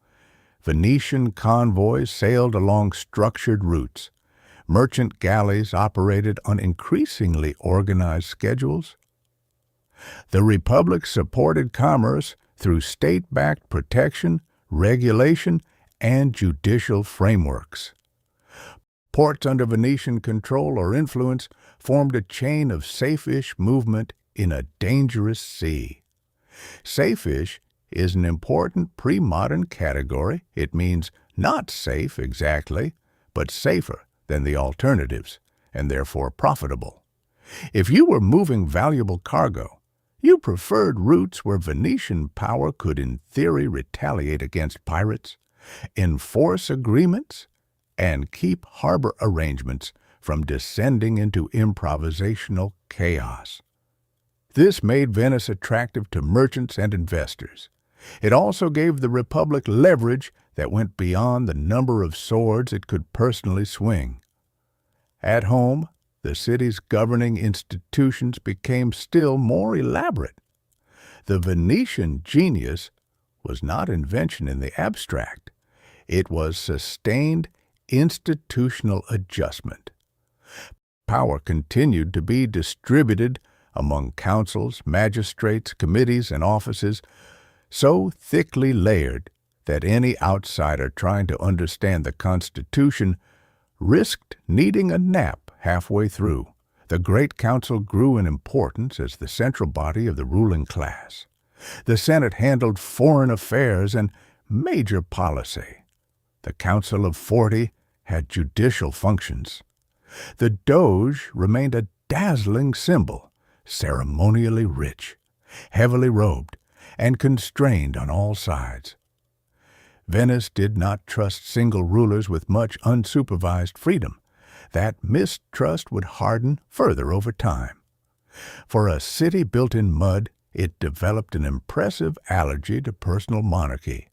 S1: Venetian convoys sailed along structured routes. Merchant galleys operated on increasingly organized schedules. The Republic supported commerce through state-backed protection, regulation, and judicial frameworks. Ports under Venetian control or influence formed a chain of safe-ish movement in a dangerous sea. Safe-ish is an important pre-modern category. It means not safe exactly, but safer than the alternatives, and therefore profitable. If you were moving valuable cargo, you preferred routes where Venetian power could in theory retaliate against pirates, enforce agreements, and keep harbor arrangements from descending into improvisational chaos. This made Venice attractive to merchants and investors. It also gave the Republic leverage that went beyond the number of swords it could personally swing. At home, the city's governing institutions became still more elaborate. The Venetian genius was not invention in the abstract. It was sustained institutional adjustment. Power continued to be distributed among councils, magistrates, committees, and offices, so thickly layered that any outsider trying to understand the Constitution risked needing a nap halfway through. The Great Council grew in importance as the central body of the ruling class. The Senate handled foreign affairs and major policy. The Council of 40 had judicial functions. The Doge remained a dazzling symbol, ceremonially rich, heavily robed, and constrained on all sides. Venice did not trust single rulers with much unsupervised freedom. That mistrust would harden further over time. For a city built in mud, it developed an impressive allergy to personal monarchy.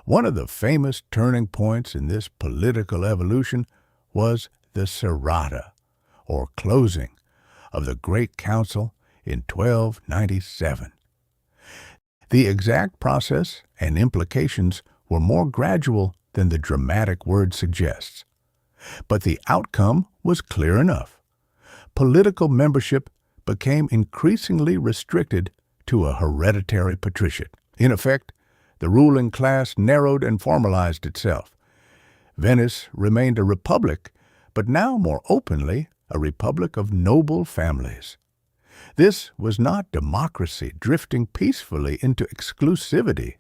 S1: One of the famous turning points in this political evolution was the Serrata, or closing, of the Great Council in 1297. The exact process and implications were more gradual than the dramatic word suggests. But the outcome was clear enough. Political membership became increasingly restricted to a hereditary patriciate. In effect, the ruling class narrowed and formalized itself. Venice remained a republic, but now more openly a republic of noble families. This was not democracy drifting peacefully into exclusivity.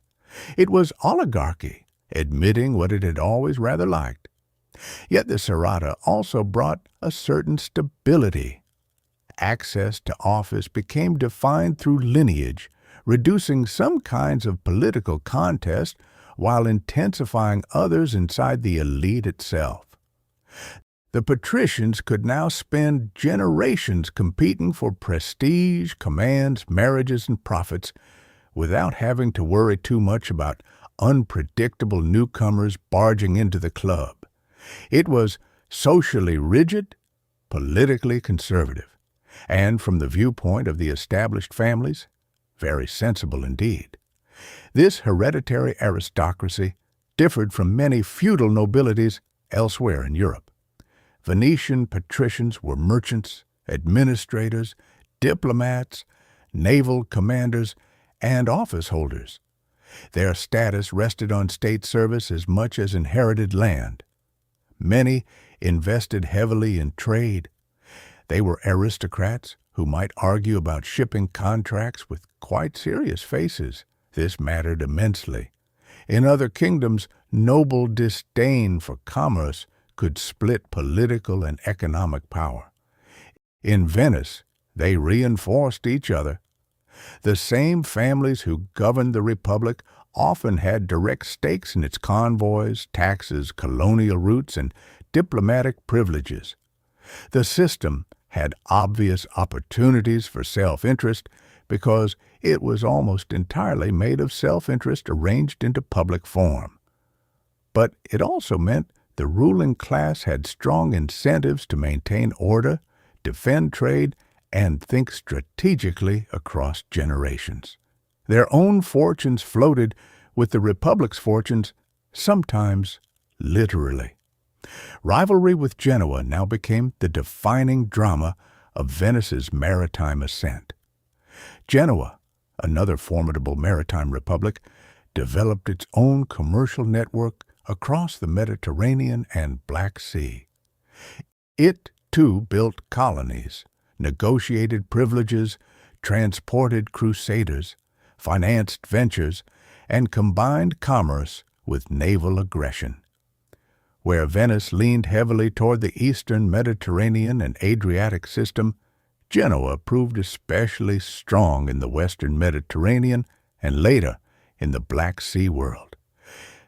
S1: It was oligarchy, admitting what it had always rather liked. Yet the Serrata also brought a certain stability. Access to office became defined through lineage, reducing some kinds of political contest while intensifying others inside the elite itself. The patricians could now spend generations competing for prestige, commands, marriages, and profits without having to worry too much about unpredictable newcomers barging into the club. It was socially rigid, politically conservative, and from the viewpoint of the established families, very sensible indeed. This hereditary aristocracy differed from many feudal nobilities elsewhere in Europe. Venetian patricians were merchants, administrators, diplomats, naval commanders, and office holders. Their status rested on state service as much as inherited land. Many invested heavily in trade. They were aristocrats who might argue about shipping contracts with quite serious faces. This mattered immensely. In other kingdoms, noble disdain for commerce could split political and economic power. In Venice, they reinforced each other. The same families who governed the Republic often had direct stakes in its convoys, taxes, colonial routes, and diplomatic privileges. The system had obvious opportunities for self-interest because it was almost entirely made of self-interest arranged into public form. But it also meant the ruling class had strong incentives to maintain order, defend trade, and think strategically across generations. Their own fortunes floated with the Republic's fortunes, sometimes literally. Rivalry with Genoa now became the defining drama of Venice's maritime ascent. Genoa, another formidable maritime republic, developed its own commercial network across the Mediterranean and Black Sea. It, too, built colonies, negotiated privileges, transported crusaders, financed ventures, and combined commerce with naval aggression. Where Venice leaned heavily toward the eastern Mediterranean and Adriatic system, Genoa proved especially strong in the western Mediterranean and later in the Black Sea world.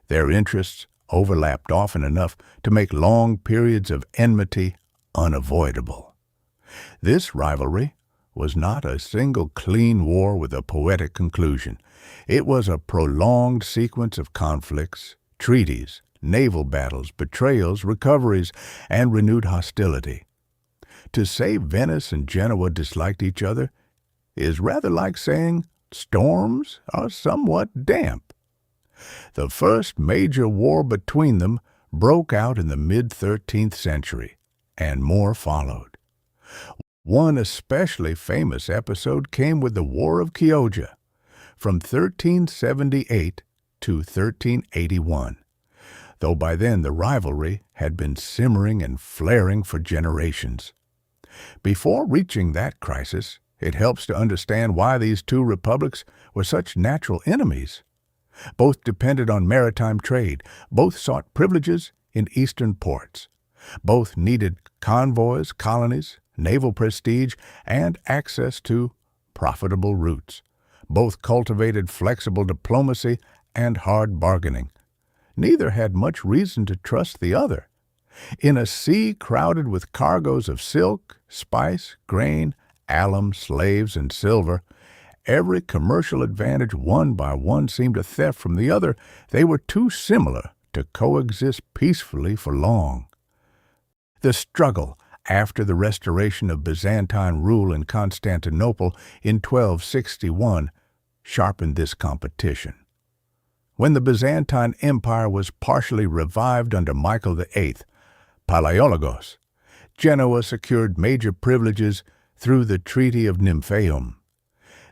S1: Their interests overlapped often enough to make long periods of enmity unavoidable. This rivalry was not a single clean war with a poetic conclusion. It was a prolonged sequence of conflicts, treaties, naval battles, betrayals, recoveries, and renewed hostility. To say Venice and Genoa disliked each other is rather like saying storms are somewhat damp. The first major war between them broke out in the mid-13th century, and more followed. One especially famous episode came with the War of Chioggia, from 1378 to 1381, though by then the rivalry had been simmering and flaring for generations. Before reaching that crisis, it helps to understand why these two republics were such natural enemies. Both depended on maritime trade, both sought privileges in eastern ports. Both needed convoys, colonies, naval prestige, and access to profitable routes. Both cultivated flexible diplomacy and hard bargaining. Neither had much reason to trust the other. In a sea crowded with cargoes of silk, spice, grain, alum, slaves, and silver, every commercial advantage won by one seemed a theft from the other. They were too similar to coexist peacefully for long. The struggle after the restoration of Byzantine rule in Constantinople in 1261 sharpened this competition. When the Byzantine Empire was partially revived under Michael VIII, Palaiologos, Genoa secured major privileges through the Treaty of Nymphaeum.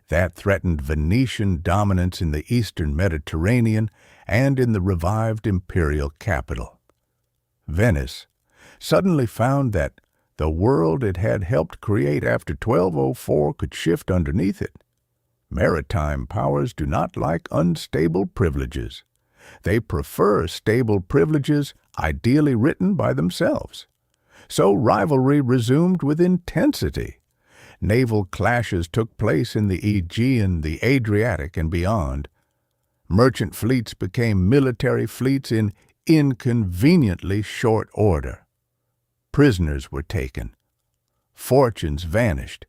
S1: That threatened Venetian dominance in the eastern Mediterranean and in the revived imperial capital. Venice suddenly found that the world it had helped create after 1204 could shift underneath it. Maritime powers do not like unstable privileges. They prefer stable privileges ideally written by themselves. So rivalry resumed with intensity. Naval clashes took place in the Aegean, the Adriatic, and beyond. Merchant fleets became military fleets in inconveniently short order. Prisoners were taken. Fortunes vanished.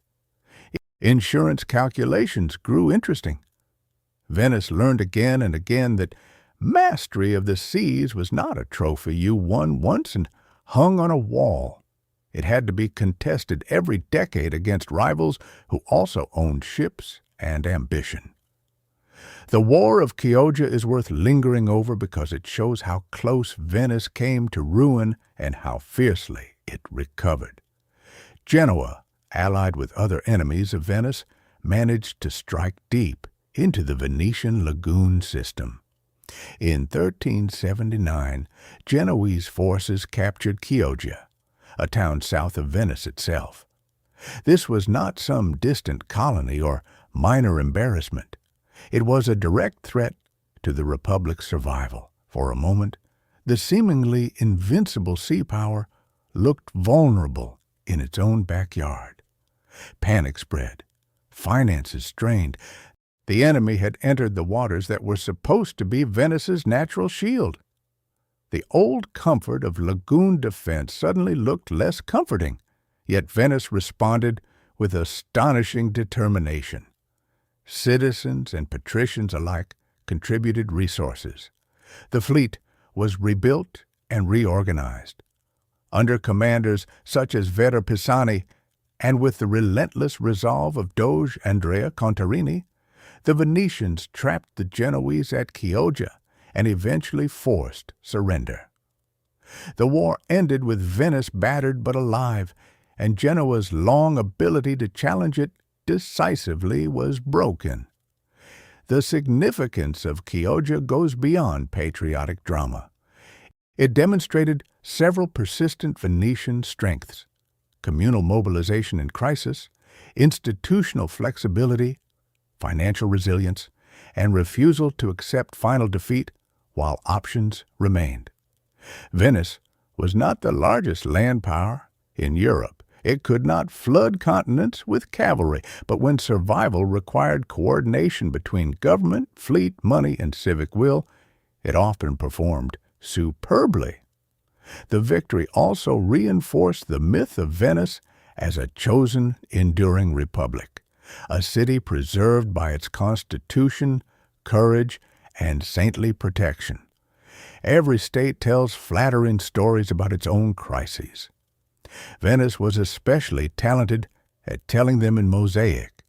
S1: Insurance calculations grew interesting. Venice learned again and again that mastery of the seas was not a trophy you won once and hung on a wall. It had to be contested every decade against rivals who also owned ships and ambition. The War of Chioggia is worth lingering over because it shows how close Venice came to ruin and how fiercely it recovered. Genoa, allied with other enemies of Venice, managed to strike deep into the Venetian lagoon system. In 1379, Genoese forces captured Chioggia, a town south of Venice itself. This was not some distant colony or minor embarrassment. It was a direct threat to the Republic's survival. For a moment, the seemingly invincible sea power looked vulnerable in its own backyard. Panic spread. Finances strained. The enemy had entered the waters that were supposed to be Venice's natural shield. The old comfort of lagoon defense suddenly looked less comforting, yet Venice responded with astonishing determination. Citizens and patricians alike contributed resources. The fleet was rebuilt and reorganized. Under commanders such as Vera Pisani, and with the relentless resolve of Doge Andrea Contarini, the Venetians trapped the Genoese at Chioggia and eventually forced surrender. The war ended with Venice battered but alive, and Genoa's long ability to challenge it decisively was broken. The significance of Chioggia goes beyond patriotic drama. It demonstrated several persistent Venetian strengths: communal mobilization in crisis, institutional flexibility, financial resilience, and refusal to accept final defeat while options remained. Venice was not the largest land power in Europe, It could not flood continents with cavalry, but when survival required coordination between government, fleet, money, and civic will, it often performed superbly. The victory also reinforced the myth of Venice as a chosen, enduring republic, a city preserved by its constitution, courage, and saintly protection. Every state tells flattering stories about its own crises. Venice was especially talented at telling them in mosaic.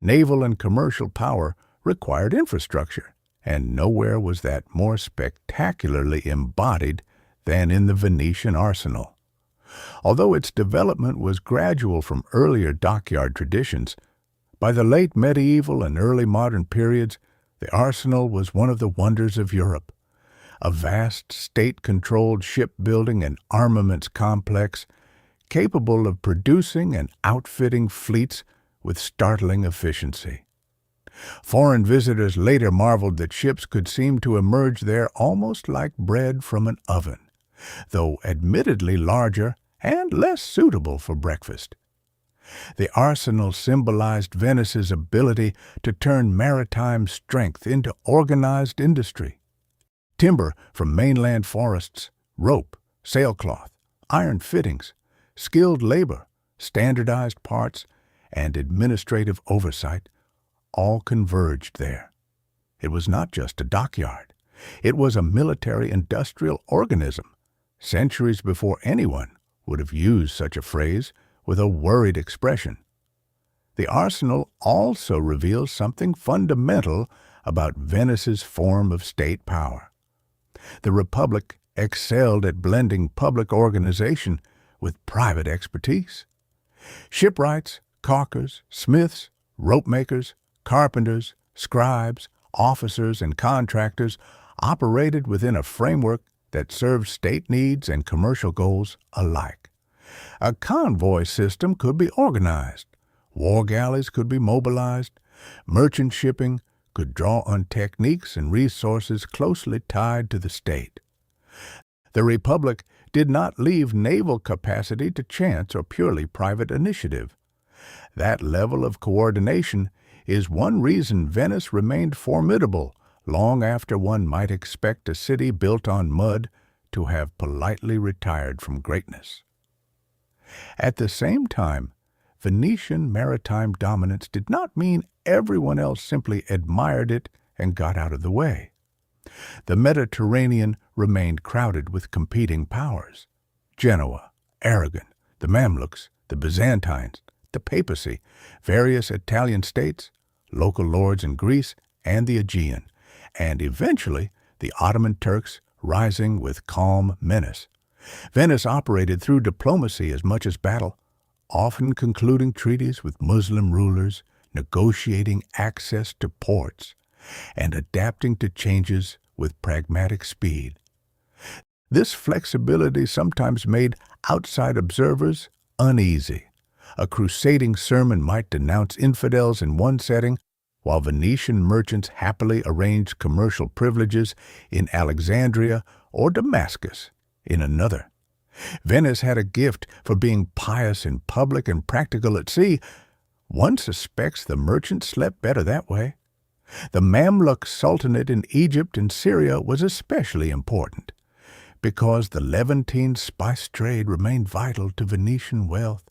S1: Naval and commercial power required infrastructure, and nowhere was that more spectacularly embodied than in the Venetian arsenal. Although its development was gradual from earlier dockyard traditions, by the late medieval and early modern periods, the arsenal was one of the wonders of Europe. A vast state-controlled shipbuilding and armaments complex capable of producing and outfitting fleets with startling efficiency. Foreign visitors later marveled that ships could seem to emerge there almost like bread from an oven, though admittedly larger and less suitable for breakfast. The arsenal symbolized Venice's ability to turn maritime strength into organized industry. Timber from mainland forests, rope, sailcloth, iron fittings, skilled labor, standardized parts, and administrative oversight all converged there. It was not just a dockyard. It was a military-industrial organism, centuries before anyone would have used such a phrase with a worried expression. The arsenal also reveals something fundamental about Venice's form of state power. The Republic excelled at blending public organization with private expertise. Shipwrights, caulkers, smiths, rope makers, carpenters, scribes, officers, and contractors operated within a framework that served state needs and commercial goals alike. A convoy system could be organized, war galleys could be mobilized, merchant shipping could draw on techniques and resources closely tied to the state. The Republic did not leave naval capacity to chance or purely private initiative. That level of coordination is one reason Venice remained formidable long after one might expect a city built on mud to have politely retired from greatness. At the same time, Venetian maritime dominance did not mean everyone else simply admired it and got out of the way. The Mediterranean remained crowded with competing powers. Genoa, Aragon, the Mamluks, the Byzantines, the papacy, various Italian states, local lords in Greece and the Aegean, and eventually the Ottoman Turks rising with calm menace. Venice operated through diplomacy as much as battle, often concluding treaties with Muslim rulers, negotiating access to ports, and adapting to changes with pragmatic speed. This flexibility sometimes made outside observers uneasy. A crusading sermon might denounce infidels in one setting, while Venetian merchants happily arranged commercial privileges in Alexandria or Damascus in another. Venice had a gift for being pious in public and practical at sea. One suspects the merchants slept better that way. The Mamluk Sultanate in Egypt and Syria was especially important, because the Levantine spice trade remained vital to Venetian wealth.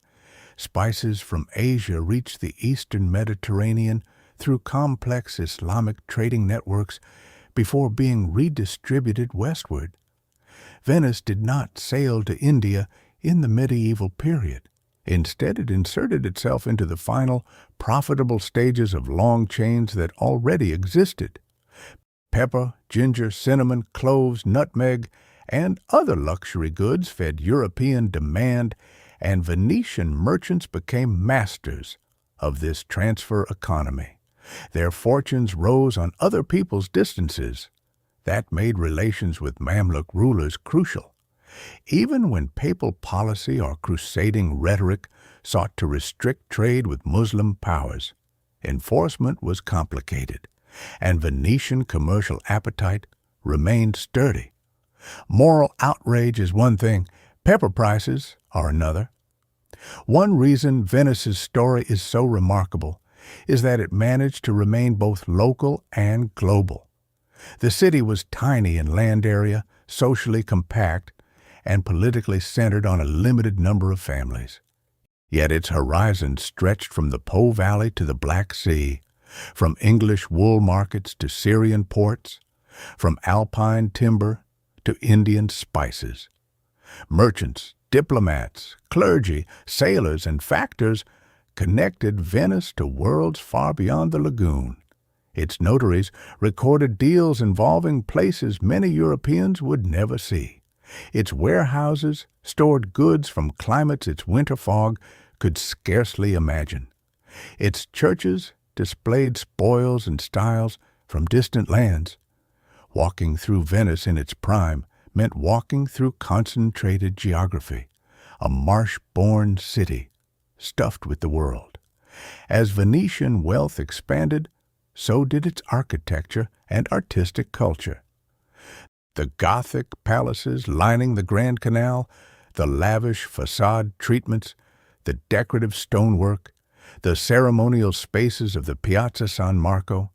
S1: Spices from Asia reached the eastern Mediterranean through complex Islamic trading networks before being redistributed westward. Venice did not sail to India in the medieval period. Instead, it inserted itself into the final, profitable stages of long chains that already existed. Pepper, ginger, cinnamon, cloves, nutmeg, and other luxury goods fed European demand, and Venetian merchants became masters of this transfer economy. Their fortunes rose on other people's distances. That made relations with Mamluk rulers crucial. Even when papal policy or crusading rhetoric sought to restrict trade with Muslim powers, enforcement was complicated, and Venetian commercial appetite remained sturdy. Moral outrage is one thing, pepper prices are another. One reason Venice's story is so remarkable is that it managed to remain both local and global. The city was tiny in land area, socially compact, and politically centered on a limited number of families. Yet its horizon stretched from the Po Valley to the Black Sea, from English wool markets to Syrian ports, from alpine timber to Indian spices. Merchants, diplomats, clergy, sailors, and factors connected Venice to worlds far beyond the lagoon. Its notaries recorded deals involving places many Europeans would never see. Its warehouses stored goods from climates its winter fog could scarcely imagine. Its churches displayed spoils and styles from distant lands. Walking through Venice in its prime meant walking through concentrated geography, a marsh-born city stuffed with the world. As Venetian wealth expanded, so did its architecture and artistic culture. The Gothic palaces lining the Grand Canal, the lavish facade treatments, the decorative stonework, the ceremonial spaces of the Piazza San Marco,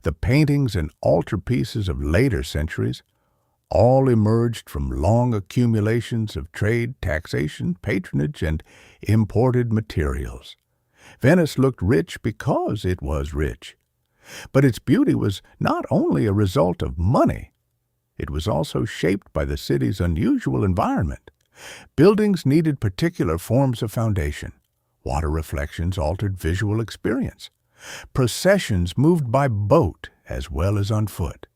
S1: the paintings and altarpieces of later centuries, all emerged from long accumulations of trade, taxation, patronage, and imported materials. Venice looked rich because it was rich. But its beauty was not only a result of money, it was also shaped by the city's unusual environment. Buildings needed particular forms of foundation. Water reflections altered visual experience. Processions moved by boat as well as on foot.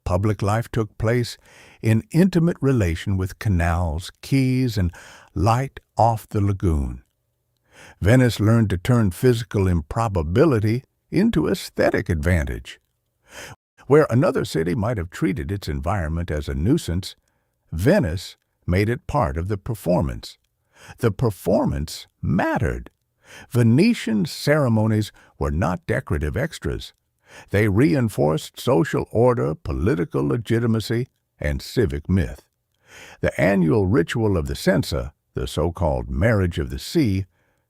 S1: Public life took place in intimate relation with canals, quays, and light off the lagoon. Venice learned to turn physical improbability into aesthetic advantage. Where another city might have treated its environment as a nuisance, Venice made it part of the performance. The performance mattered. Venetian ceremonies were not decorative extras. They reinforced social order, political legitimacy, and civic myth. The annual ritual of the Sensa, the so-called marriage of the sea,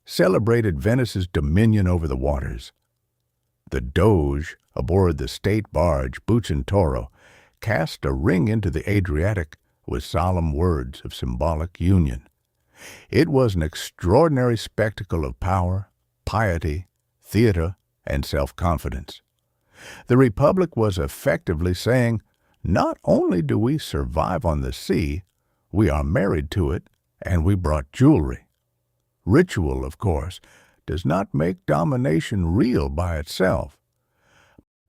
S1: celebrated Venice's dominion over the waters. The Doge, aboard the state barge Bucentoro, cast a ring into the Adriatic with solemn words of symbolic union. It was an extraordinary spectacle of power, piety, theater, and self-confidence. The Republic was effectively saying, not only do we survive on the sea, we are married to it, and we brought jewelry. Ritual, of course, does not make domination real by itself,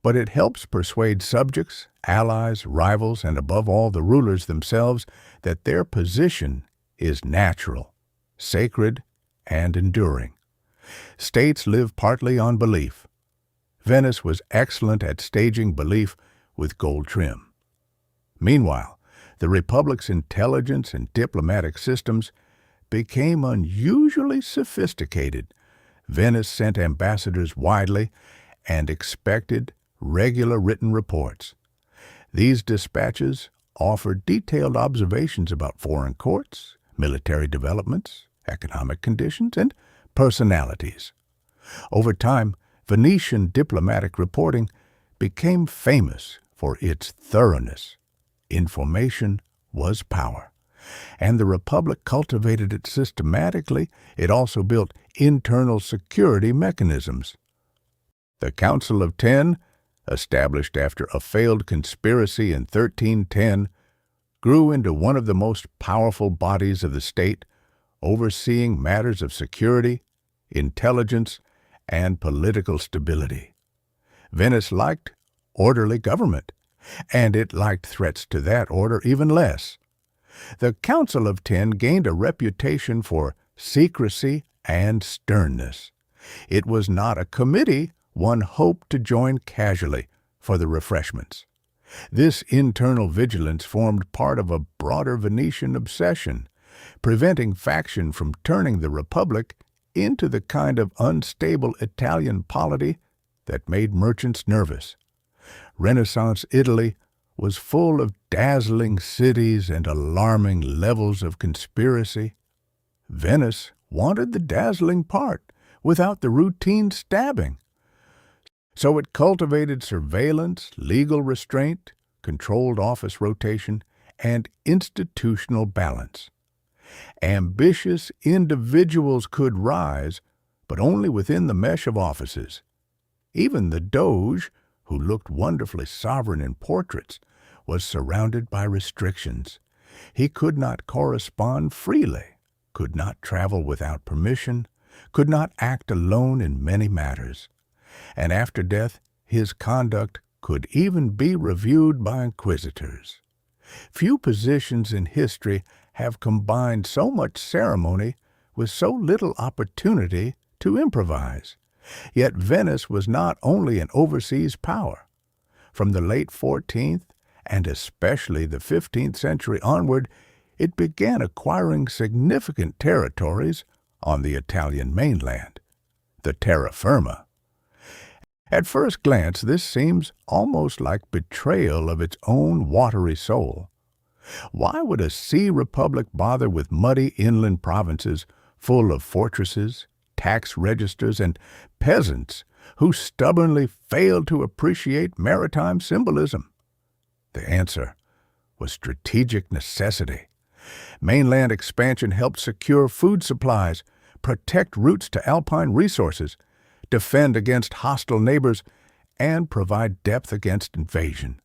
S1: but it helps persuade subjects, allies, rivals, and above all the rulers themselves that their position is natural, sacred, and enduring. States live partly on belief. Venice was excellent at staging belief with gold trim. Meanwhile, the Republic's intelligence and diplomatic systems became unusually sophisticated. Venice sent ambassadors widely and expected regular written reports. These dispatches offered detailed observations about foreign courts, military developments, economic conditions, and personalities. Over time, Venetian diplomatic reporting became famous for its thoroughness. Information was power, and the Republic cultivated it systematically. It also built internal security mechanisms. The Council of Ten, established after a failed conspiracy in 1310, grew into one of the most powerful bodies of the state, overseeing matters of security, intelligence, and political stability. Venice liked orderly government, and it liked threats to that order even less. The Council of Ten gained a reputation for secrecy and sternness. It was not a committee one hoped to join casually for the refreshments. This internal vigilance formed part of a broader Venetian obsession, preventing faction from turning the Republic into the kind of unstable Italian polity that made merchants nervous. Renaissance Italy was full of dazzling cities and alarming levels of conspiracy. Venice wanted the dazzling part without the routine stabbing. So it cultivated surveillance, legal restraint, controlled office rotation, and institutional balance. Ambitious individuals could rise, but only within the mesh of offices. Even the Doge, who looked wonderfully sovereign in portraits, was surrounded by restrictions. He could not correspond freely, could not travel without permission, could not act alone in many matters. And after death, his conduct could even be reviewed by inquisitors. Few positions in history have combined so much ceremony with so little opportunity to improvise. Yet Venice was not only an overseas power. From the late 14th and especially the 15th century onward, it began acquiring significant territories on the Italian mainland, the terra firma. At first glance, this seems almost like betrayal of its own watery soul. Why would a sea republic bother with muddy inland provinces full of fortresses, tax registers, and peasants who stubbornly failed to appreciate maritime symbolism? The answer was strategic necessity. Mainland expansion helped secure food supplies, protect routes to alpine resources, defend against hostile neighbors, and provide depth against invasion.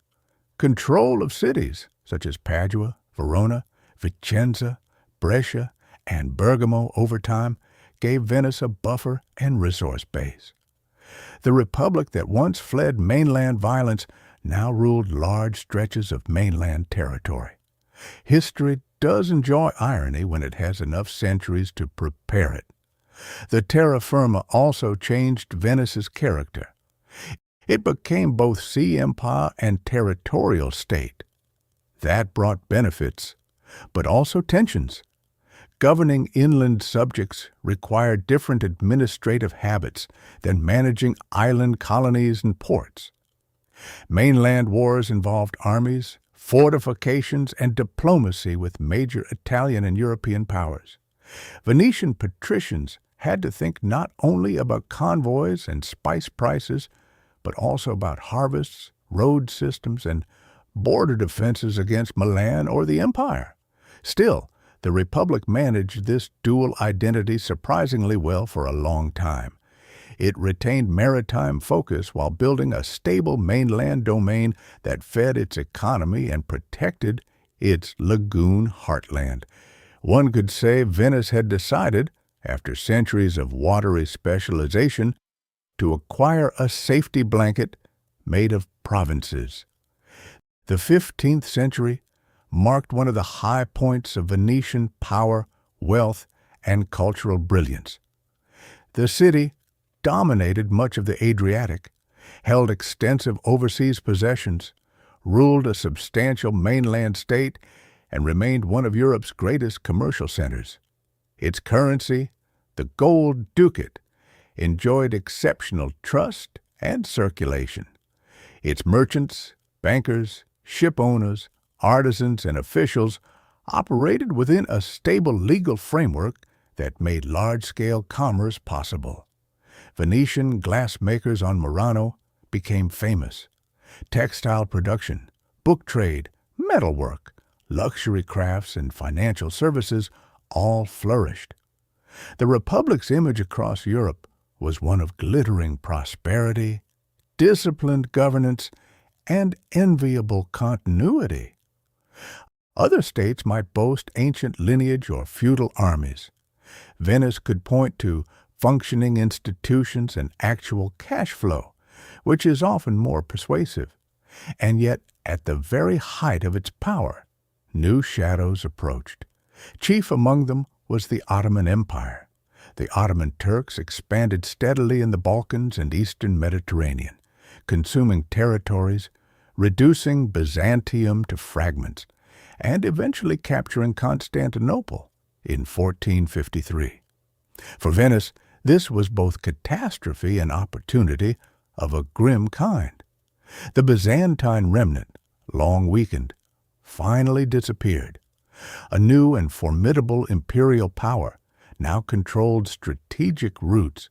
S1: Control of cities such as Padua, Verona, Vicenza, Brescia, and Bergamo over time gave Venice a buffer and resource base. The republic that once fled mainland violence now ruled large stretches of mainland territory. History does enjoy irony when it has enough centuries to prepare it. The terra firma also changed Venice's character. It became both sea empire and territorial state. That brought benefits, but also tensions. Governing inland subjects required different administrative habits than managing island colonies and ports. Mainland wars involved armies, fortifications, and diplomacy with major Italian and European powers. Venetian patricians had to think not only about convoys and spice prices, but also about harvests, road systems, and border defenses against Milan or the Empire. Still, the Republic managed this dual identity surprisingly well for a long time. It retained maritime focus while building a stable mainland domain that fed its economy and protected its lagoon heartland. One could say Venice had decided, after centuries of watery specialization, to acquire a safety blanket made of provinces. The 15th century marked one of the high points of Venetian power, wealth, and cultural brilliance. The city dominated much of the Adriatic, held extensive overseas possessions, ruled a substantial mainland state, and remained one of Europe's greatest commercial centers. Its currency, the gold ducat, enjoyed exceptional trust and circulation. Its merchants, bankers, ship owners, artisans, and officials operated within a stable legal framework that made large-scale commerce possible. Venetian glassmakers on Murano became famous. Textile production, book trade, metalwork, luxury crafts, and financial services all flourished. The Republic's image across Europe was one of glittering prosperity, disciplined governance, and enviable continuity. Other states might boast ancient lineage or feudal armies. Venice could point to functioning institutions and actual cash flow, which is often more persuasive. And yet, at the very height of its power, new shadows approached. Chief among them was the Ottoman Empire. The Ottoman Turks expanded steadily in the Balkans and Eastern Mediterranean, consuming territories, reducing Byzantium to fragments, and eventually capturing Constantinople in 1453. For Venice, this was both catastrophe and opportunity of a grim kind. The Byzantine remnant, long weakened, finally disappeared. A new and formidable imperial power, now controlled strategic routes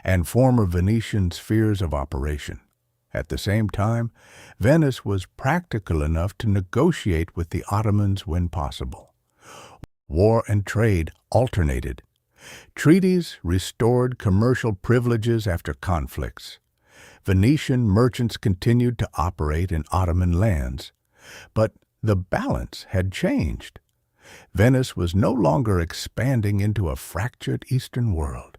S1: and former Venetian spheres of operation. At the same time, Venice was practical enough to negotiate with the Ottomans when possible. War and trade alternated. Treaties restored commercial privileges after conflicts. Venetian merchants continued to operate in Ottoman lands, but the balance had changed. Venice was no longer expanding into a fractured Eastern world.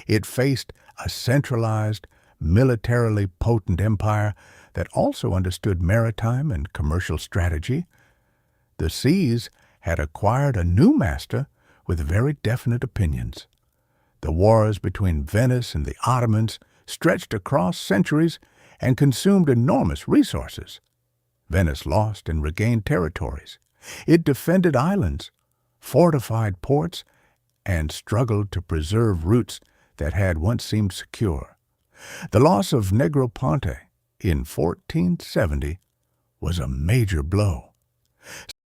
S1: It faced a centralized, militarily potent empire that also understood maritime and commercial strategy. The seas had acquired a new master with very definite opinions. The wars between Venice and the Ottomans stretched across centuries and consumed enormous resources. Venice lost and regained territories. It defended islands, fortified ports, and struggled to preserve routes that had once seemed secure. The loss of Negroponte in 1470 was a major blow.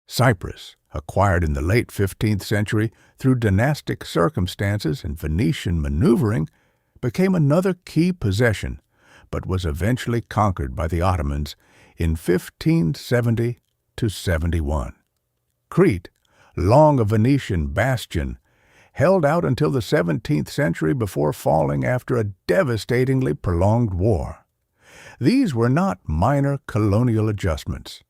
S1: Cyprus, acquired in the late 15th century through dynastic circumstances and Venetian maneuvering, became another key possession, but was eventually conquered by the Ottomans in 1570–71. Crete, long a Venetian bastion, held out until the 17th century before falling after a devastatingly prolonged war. These were not minor colonial adjustments.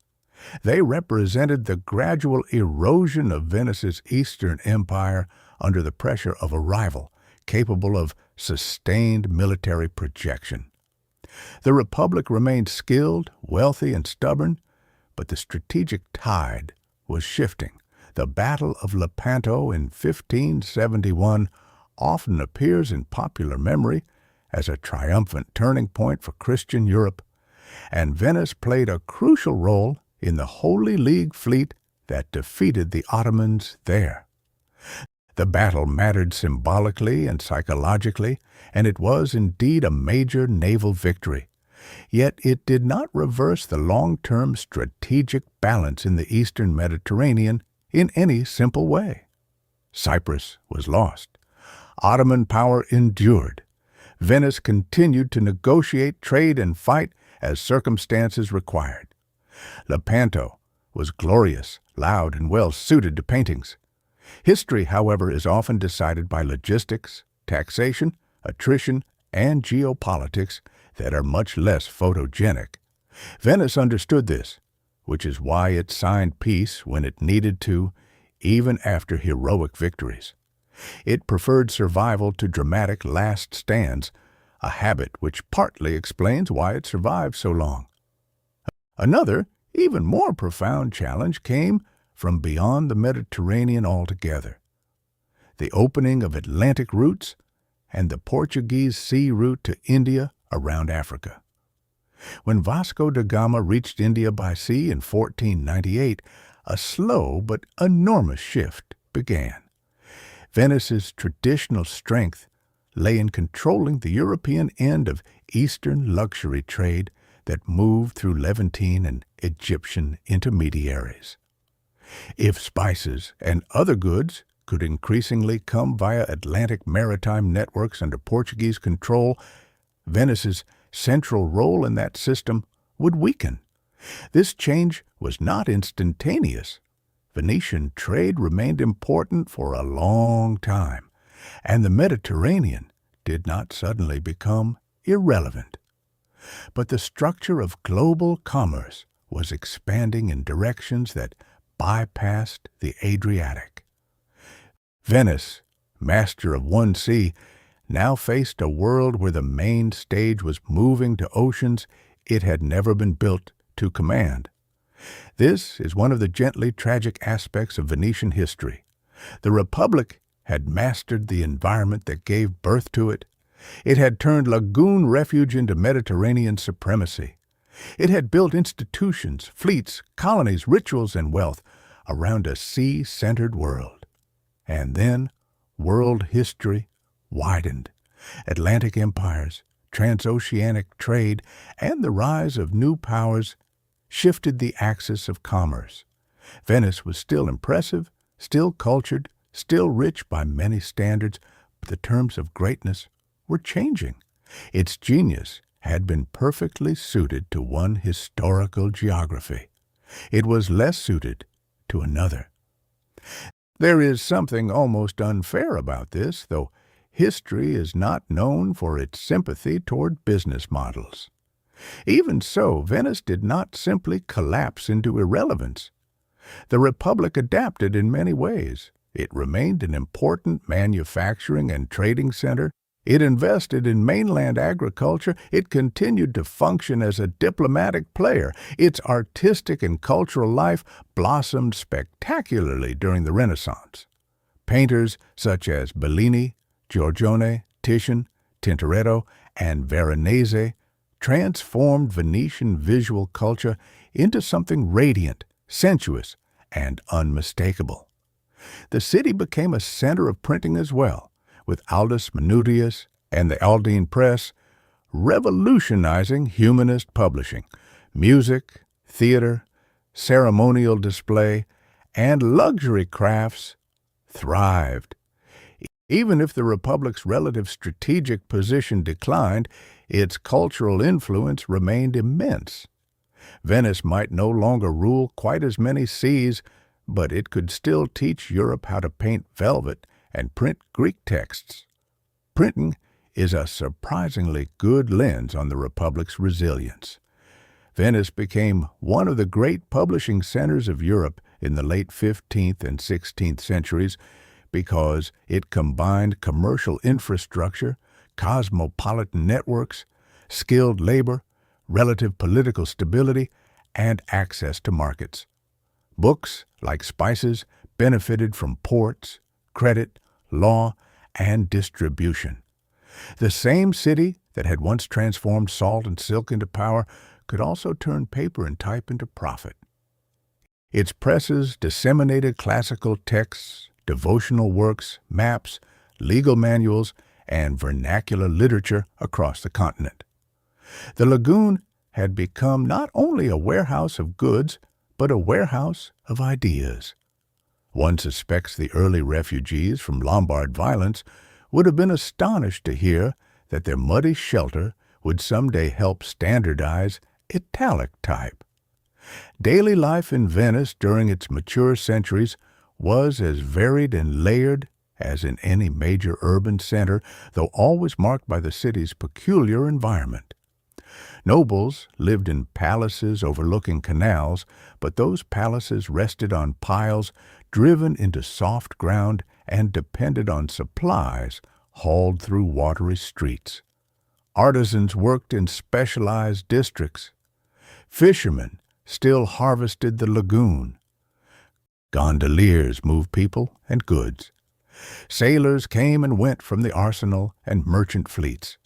S1: They represented the gradual erosion of Venice's Eastern Empire under the pressure of a rival capable of sustained military projection. The Republic remained skilled, wealthy, and stubborn, but the strategic tide was shifting. The Battle of Lepanto in 1571 often appears in popular memory as a triumphant turning point for Christian Europe, and Venice played a crucial role in the Holy League fleet that defeated the Ottomans there. The battle mattered symbolically and psychologically, and it was indeed a major naval victory. Yet it did not reverse the long-term strategic balance in the Eastern Mediterranean in any simple way. Cyprus was lost. Ottoman power endured. Venice continued to negotiate, trade, and fight as circumstances required. Lepanto was glorious, loud, and well-suited to paintings. History, however, is often decided by logistics, taxation, attrition, and geopolitics that are much less photogenic. Venice understood this, which is why it signed peace when it needed to, even after heroic victories. It preferred survival to dramatic last stands, a habit which partly explains why it survived so long. Another, even more profound challenge came from beyond the Mediterranean altogether. The opening of Atlantic routes and the Portuguese sea route to India around Africa. When Vasco da Gama reached India by sea in 1498, a slow but enormous shift began. Venice's traditional strength lay in controlling the European end of Eastern luxury trade that moved through Levantine and Egyptian intermediaries. If spices and other goods could increasingly come via Atlantic maritime networks under Portuguese control, Venice's central role in that system would weaken. This change was not instantaneous. Venetian trade remained important for a long time, and the Mediterranean did not suddenly become irrelevant. But the structure of global commerce was expanding in directions that bypassed the Adriatic. Venice, master of one sea, now faced a world where the main stage was moving to oceans it had never been built to command. This is one of the gently tragic aspects of Venetian history. The Republic had mastered the environment that gave birth to it. It had turned lagoon refuge into Mediterranean supremacy. It had built institutions, fleets, colonies, rituals, and wealth around a sea-centered world. And then world history widened. Atlantic empires, transoceanic trade, and the rise of new powers shifted the axis of commerce. Venice was still impressive, still cultured, still rich by many standards, but the terms of greatness were changing. Its genius had been perfectly suited to one historical geography. It was less suited to another. There is something almost unfair about this, though history is not known for its sympathy toward business models. Even so, Venice did not simply collapse into irrelevance. The Republic adapted in many ways. It remained an important manufacturing and trading center. It invested in mainland agriculture. It continued to function as a diplomatic player. Its artistic and cultural life blossomed spectacularly during the Renaissance. Painters such as Bellini, Giorgione, Titian, Tintoretto, and Veronese transformed Venetian visual culture into something radiant, sensuous, and unmistakable. The city became a center of printing as well, with Aldus Manutius and the Aldine Press revolutionizing humanist publishing. Music, theater, ceremonial display, and luxury crafts thrived. Even if the Republic's relative strategic position declined, its cultural influence remained immense. Venice might no longer rule quite as many seas, but it could still teach Europe how to paint velvet and print Greek texts. Printing is a surprisingly good lens on the Republic's resilience. Venice became one of the great publishing centers of Europe in the late 15th and 16th centuries because it combined commercial infrastructure, cosmopolitan networks, skilled labor, relative political stability, and access to markets. Books, like spices, benefited from ports, credit, law, and distribution. The same city that had once transformed salt and silk into power could also turn paper and type into profit. Its presses disseminated classical texts, devotional works, maps, legal manuals, and vernacular literature across the continent. The lagoon had become not only a warehouse of goods, but a warehouse of ideas. One suspects the early refugees from Lombard violence would have been astonished to hear that their muddy shelter would someday help standardize italic type. Daily life in Venice during its mature centuries was as varied and layered as in any major urban center, though always marked by the city's peculiar environment. Nobles lived in palaces overlooking canals, but those palaces rested on piles driven into soft ground and depended on supplies hauled through watery streets. Artisans worked in specialized districts. Fishermen still harvested the lagoon. Gondoliers moved people and goods. Sailors came and went from the arsenal and merchant fleets.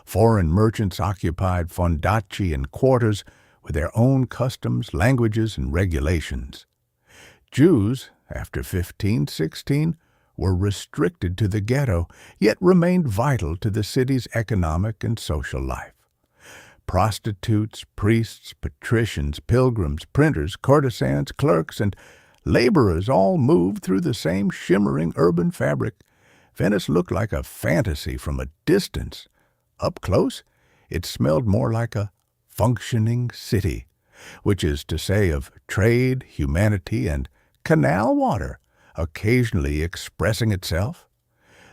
S1: Foreign merchants occupied fondacci and quarters with their own customs, languages, and regulations. Jews, after 1516, were restricted to the ghetto, yet remained vital to the city's economic and social life. Prostitutes, priests, patricians, pilgrims, printers, courtesans, clerks, and laborers all moved through the same shimmering urban fabric. Venice looked like a fantasy from a distance. Up close, it smelled more like a functioning city, which is to say of trade, humanity, and canal water occasionally expressing itself.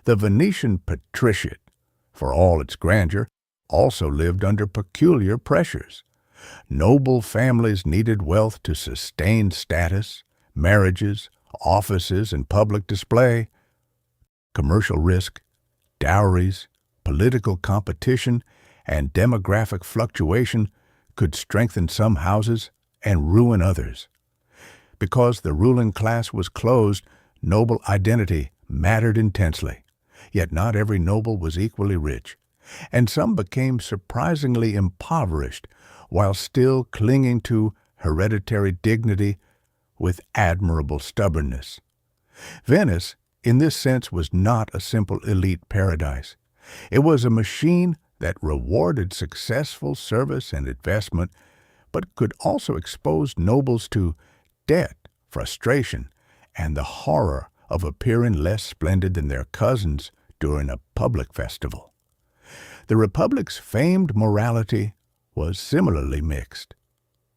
S1: The Venetian patriciate, for all its grandeur, also lived under peculiar pressures. Noble families needed wealth to sustain status, marriages, offices, and public display. Commercial risk, dowries, political competition, and demographic fluctuation could strengthen some houses and ruin others. Because the ruling class was closed, noble identity mattered intensely. Yet not every noble was equally rich, and some became surprisingly impoverished while still clinging to hereditary dignity with admirable stubbornness. Venice, in this sense, was not a simple elite paradise. It was a machine that rewarded successful service and investment, but could also expose nobles to debt, frustration, and the horror of appearing less splendid than their cousins during a public festival. The Republic's famed morality was similarly mixed.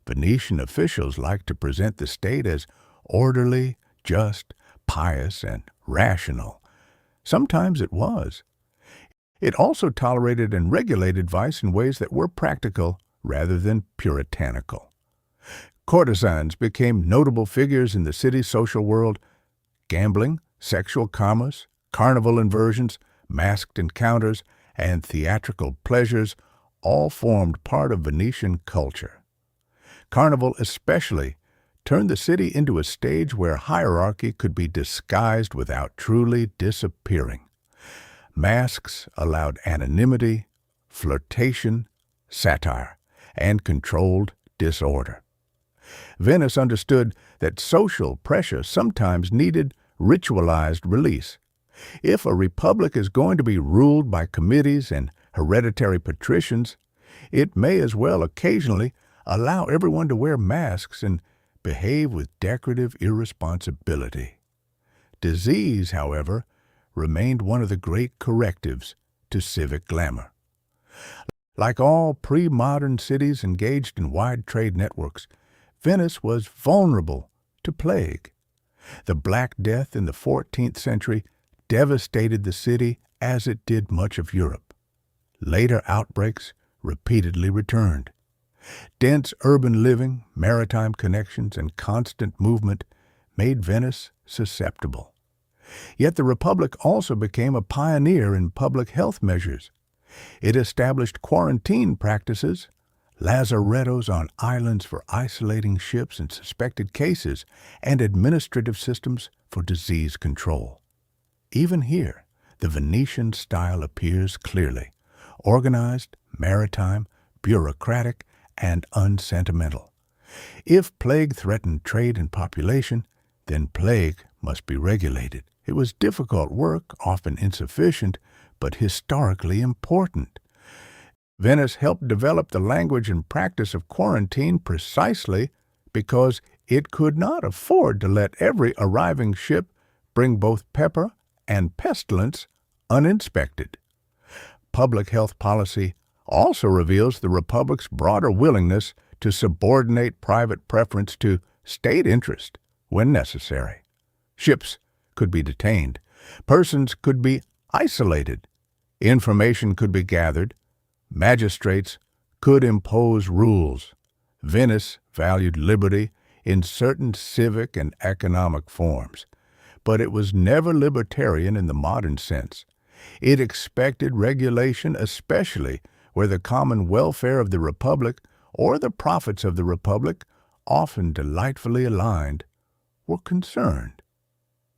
S1: Venetian officials liked to present the state as orderly, just, pious, and rational. Sometimes it was. It also tolerated and regulated vice in ways that were practical rather than puritanical. Courtesans became notable figures in the city's social world. Gambling, sexual commerce, carnival inversions, masked encounters, and theatrical pleasures all formed part of Venetian culture. Carnival especially turned the city into a stage where hierarchy could be disguised without truly disappearing. Masks allowed anonymity, flirtation, satire, and controlled disorder. Venice understood that social pressure sometimes needed ritualized release. If a republic is going to be ruled by committees and hereditary patricians, it may as well occasionally allow everyone to wear masks and behave with decorative irresponsibility. Disease, however, remained one of the great correctives to civic glamour. Like all pre-modern cities engaged in wide trade networks, Venice was vulnerable to plague. The Black Death in the 14th century devastated the city as it did much of Europe. Later outbreaks repeatedly returned. Dense urban living, maritime connections, and constant movement made Venice susceptible. Yet the Republic also became a pioneer in public health measures. It established quarantine practices, lazarettos on islands for isolating ships and suspected cases, and administrative systems for disease control. Even here, the Venetian style appears clearly: organized, maritime, bureaucratic, and unsentimental. If plague threatened trade and population, then plague must be regulated. It was difficult work, often insufficient, but historically important. Venice helped develop the language and practice of quarantine precisely because it could not afford to let every arriving ship bring both pepper and pestilence uninspected. Public health policy also reveals the Republic's broader willingness to subordinate private preference to state interest when necessary. Ships could be detained, persons could be isolated, information could be gathered, magistrates could impose rules. Venice valued liberty in certain civic and economic forms, but it was never libertarian in the modern sense. It expected regulation, especially where the common welfare of the Republic or the profits of the Republic, often delightfully aligned, were concerned.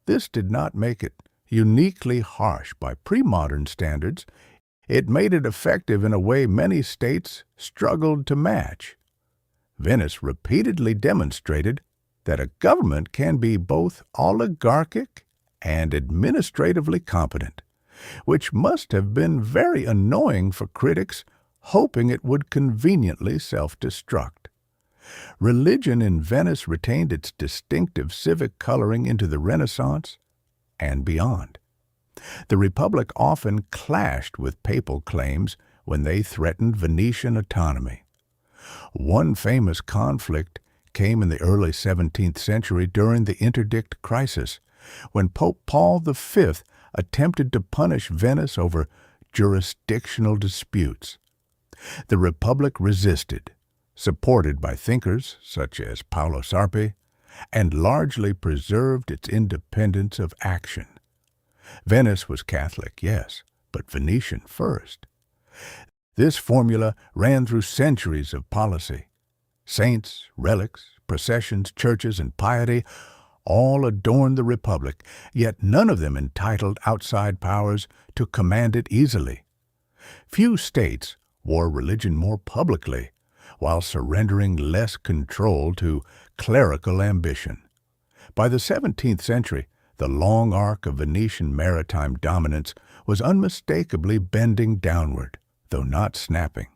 S1: This did not make it uniquely harsh by pre-modern standards. It made it effective in a way many states struggled to match. Venice repeatedly demonstrated that a government can be both oligarchic and administratively competent, which must have been very annoying for critics hoping it would conveniently self-destruct. Religion in Venice retained its distinctive civic coloring into the Renaissance and beyond. The Republic often clashed with papal claims when they threatened Venetian autonomy. One famous conflict came in the early 17th century during the Interdict Crisis, when Pope Paul V attempted to punish Venice over jurisdictional disputes. The Republic resisted, supported by thinkers such as Paolo Sarpi, and largely preserved its independence of action. Venice was Catholic, yes, but Venetian first. This formula ran through centuries of policy. Saints, relics, processions, churches, and piety all adorned the Republic, yet none of them entitled outside powers to command it easily. Few states wore religion more publicly, while surrendering less control to clerical ambition. By the 17th century, the long arc of Venetian maritime dominance was unmistakably bending downward, though not snapping.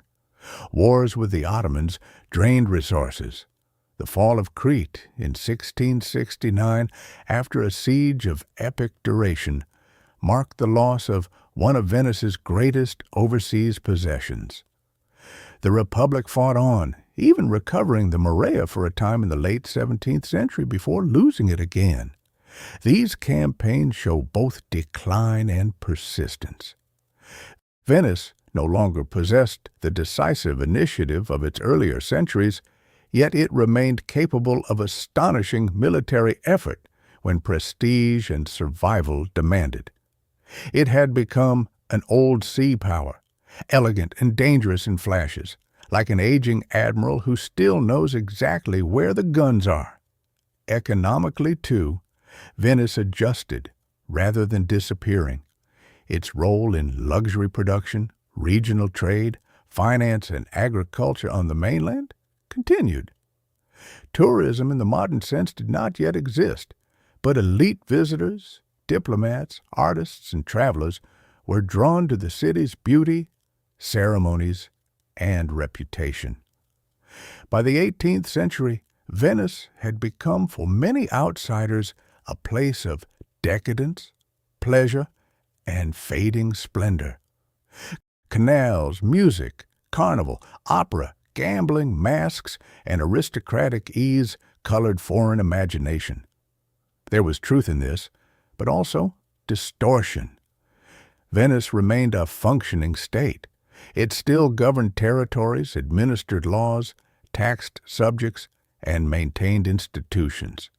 S1: Wars with the Ottomans drained resources. The fall of Crete in 1669, after a siege of epic duration, marked the loss of one of Venice's greatest overseas possessions. The Republic fought on, even recovering the Morea for a time in the late 17th century before losing it again. These campaigns show both decline and persistence. Venice no longer possessed the decisive initiative of its earlier centuries, yet it remained capable of astonishing military effort when prestige and survival demanded. It had become an old sea power, elegant and dangerous in flashes, like an aging admiral who still knows exactly where the guns are. Economically, too, Venice adjusted rather than disappearing. Its role in luxury production, regional trade, finance, and agriculture on the mainland continued. Tourism in the modern sense did not yet exist, but elite visitors, diplomats, artists, and travelers were drawn to the city's beauty, ceremonies, and reputation. By the 18th century, Venice had become for many outsiders a place of decadence, pleasure, and fading splendor. Canals, music, carnival, opera, gambling, masks, and aristocratic ease colored foreign imagination. There was truth in this, but also distortion. Venice remained a functioning state. It still governed territories, administered laws, taxed subjects, and maintained institutions.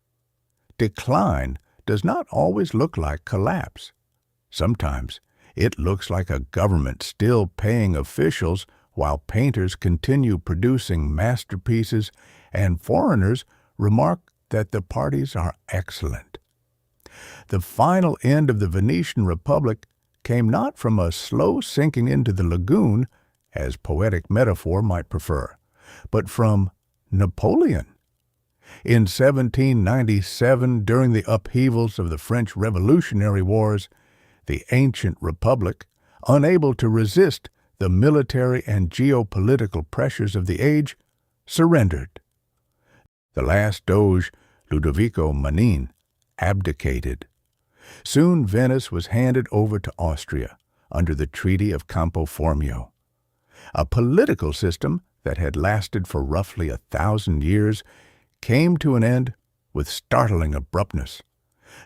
S1: Decline does not always look like collapse. Sometimes it looks like a government still paying officials while painters continue producing masterpieces and foreigners remark that the parties are excellent. The final end of the Venetian Republic came not from a slow sinking into the lagoon, as poetic metaphor might prefer, but from Napoleon. In 1797, during the upheavals of the French Revolutionary Wars, the ancient republic, unable to resist the military and geopolitical pressures of the age, surrendered. The last Doge, Ludovico Manin, abdicated. Soon Venice was handed over to Austria under the Treaty of Campo Formio. A political system that had lasted for roughly 1,000 years came to an end with startling abruptness.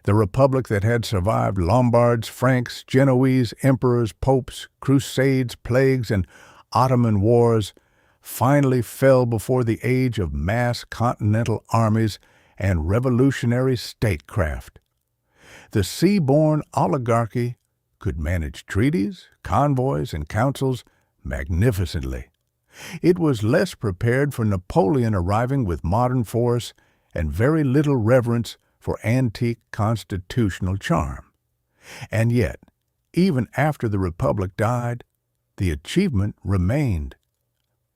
S1: The republic that had survived Lombards, Franks, Genoese, emperors, popes, crusades, plagues, and Ottoman wars finally fell before the age of mass continental armies and revolutionary statecraft. The sea-born oligarchy could manage treaties, convoys, and councils magnificently. It was less prepared for Napoleon arriving with modern force and very little reverence for antique constitutional charm. And yet, even after the Republic died, the achievement remained.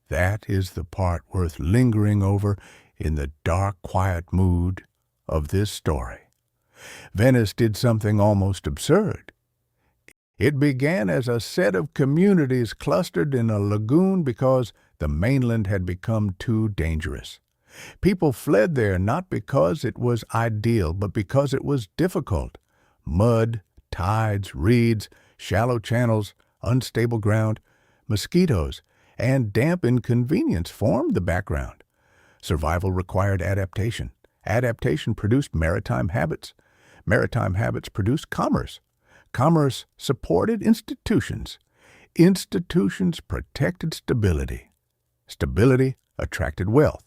S1: That is the part worth lingering over in the dark, quiet mood of this story. Venice did something almost absurd. It began as a set of communities clustered in a lagoon because the mainland had become too dangerous. People fled there not because it was ideal, but because it was difficult. Mud, tides, reeds, shallow channels, unstable ground, mosquitoes, and damp inconvenience formed the background. Survival required adaptation. Adaptation produced maritime habits. Maritime habits produced commerce. Commerce supported institutions. Institutions protected stability. Stability attracted wealth.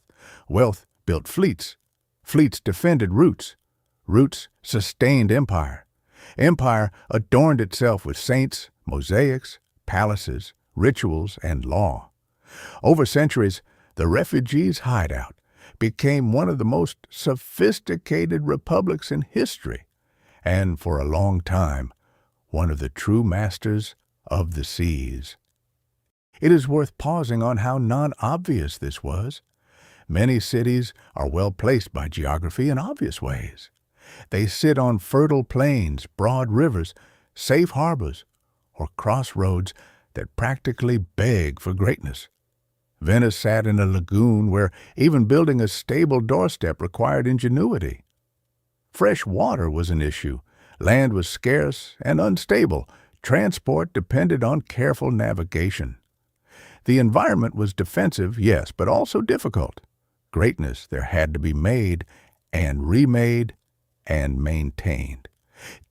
S1: Wealth built fleets. Fleets defended routes. Routes sustained empire. Empire adorned itself with saints, mosaics, palaces, rituals, and law. Over centuries, the refugees' hideout became one of the most sophisticated republics in history, and for a long time, one of the true masters of the seas. It is worth pausing on how non-obvious this was. Many cities are well placed by geography in obvious ways. They sit on fertile plains, broad rivers, safe harbors, or crossroads that practically beg for greatness. Venice sat in a lagoon where even building a stable doorstep required ingenuity. Fresh water was an issue. Land was scarce and unstable. Transport depended on careful navigation. The environment was defensive, yes, but also difficult. Greatness there had to be made and remade and maintained.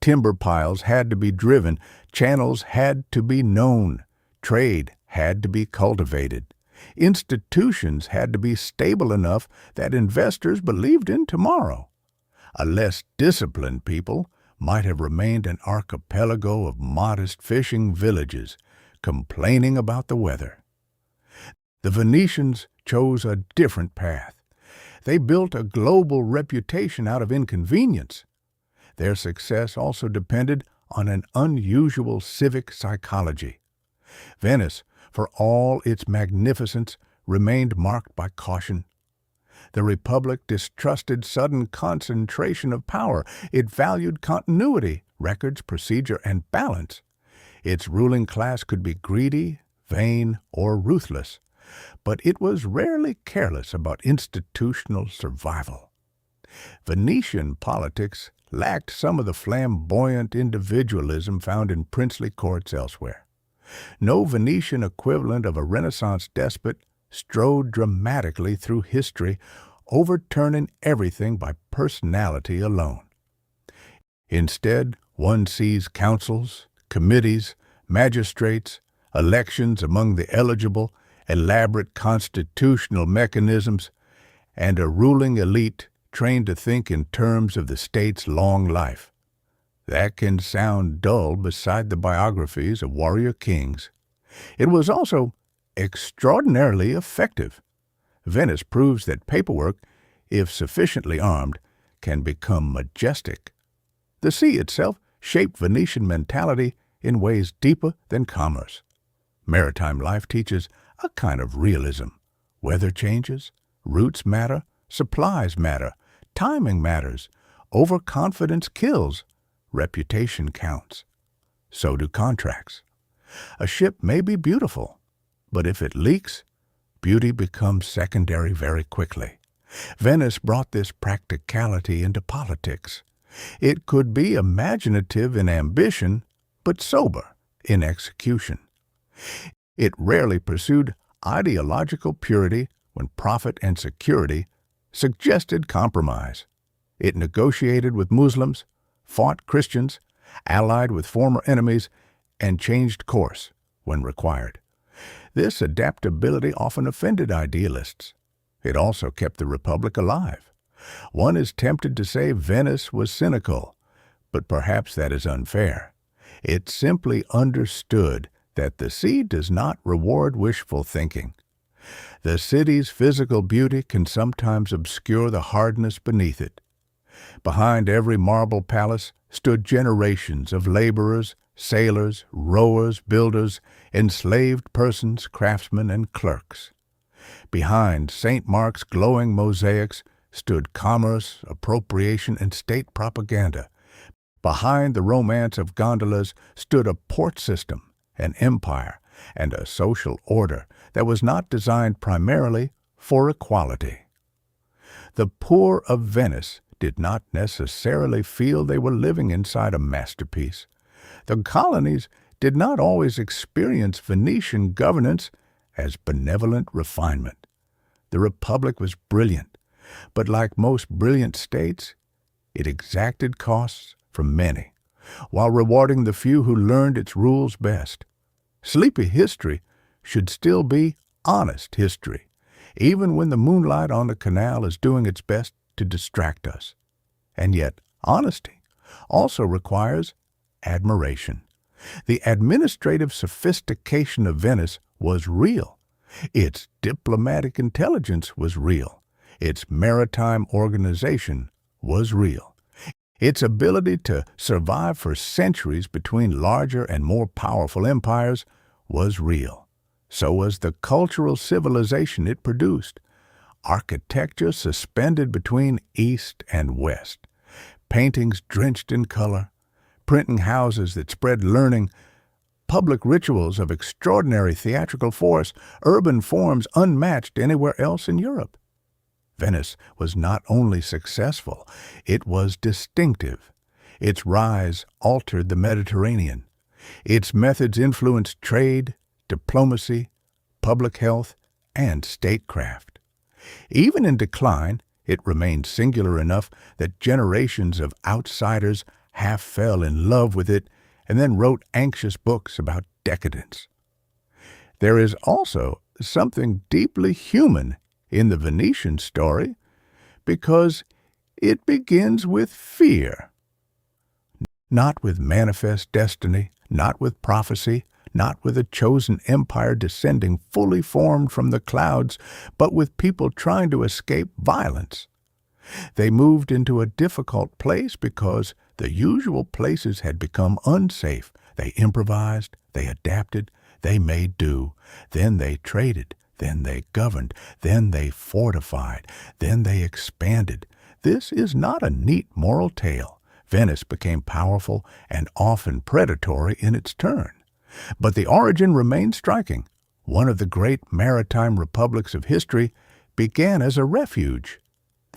S1: Timber piles had to be driven. Channels had to be known. Trade had to be cultivated. Institutions had to be stable enough that investors believed in tomorrow. A less disciplined people might have remained an archipelago of modest fishing villages, complaining about the weather. The Venetians chose a different path. They built a global reputation out of inconvenience. Their success also depended on an unusual civic psychology. Venice, for all its magnificence, remained marked by caution. The Republic distrusted sudden concentration of power. It valued continuity, records, procedure, and balance. Its ruling class could be greedy, vain, or ruthless, but it was rarely careless about institutional survival. Venetian politics lacked some of the flamboyant individualism found in princely courts elsewhere. No Venetian equivalent of a Renaissance despot strode dramatically through history, overturning everything by personality alone. Instead, one sees councils, committees, magistrates, elections among the eligible, elaborate constitutional mechanisms, and a ruling elite trained to think in terms of the state's long life. That can sound dull beside the biographies of warrior kings. It was also extraordinarily effective. Venice proves that paperwork, if sufficiently armed, can become majestic. The sea itself shaped Venetian mentality in ways deeper than commerce. Maritime life teaches a kind of realism. Weather changes, routes matter, supplies matter, timing matters, overconfidence kills, reputation counts. So do contracts. A ship may be beautiful, but if it leaks, beauty becomes secondary very quickly. Venice brought this practicality into politics. It could be imaginative in ambition, but sober in execution. It rarely pursued ideological purity when profit and security suggested compromise. It negotiated with Muslims, fought Christians, allied with former enemies, and changed course when required. This adaptability often offended idealists. It also kept the Republic alive. One is tempted to say Venice was cynical, but perhaps that is unfair. It simply understood that the sea does not reward wishful thinking. The city's physical beauty can sometimes obscure the hardness beneath it. Behind every marble palace stood generations of laborers, sailors, rowers, builders, enslaved persons, craftsmen, and clerks. Behind St. Mark's glowing mosaics stood commerce, appropriation, and state propaganda. Behind the romance of gondolas stood a port system, an empire, and a social order that was not designed primarily for equality. The poor of Venice did not necessarily feel they were living inside a masterpiece. The colonies did not always experience Venetian governance as benevolent refinement. The Republic was brilliant, but like most brilliant states, it exacted costs from many, while rewarding the few who learned its rules best. Sleepy history should still be honest history, even when the moonlight on the canal is doing its best to distract us. And yet, honesty also requires admiration. The administrative sophistication of Venice was real. Its diplomatic intelligence was real. Its maritime organization was real. Its ability to survive for centuries between larger and more powerful empires was real. So was the cultural civilization it produced. Architecture suspended between East and West. Paintings drenched in color. Printing houses that spread learning. public rituals of extraordinary theatrical force, urban forms unmatched anywhere else in Europe. Venice was not only successful, it was distinctive. Its rise altered the Mediterranean. Its methods influenced trade, diplomacy, public health, and statecraft. Even in decline, it remained singular enough that generations of outsiders half fell in love with it and then wrote anxious books about decadence. There is also something deeply human in the Venetian story because it begins with fear. Not with manifest destiny, not with prophecy, not with a chosen empire descending fully formed from the clouds, but with people trying to escape violence. They moved into a difficult place because the usual places had become unsafe. They improvised, they adapted, they made do. Then they traded, then they governed, then they fortified, then they expanded. This is not a neat moral tale. Venice became powerful and often predatory in its turn. But the origin remains striking. One of the great maritime republics of history began as a refuge.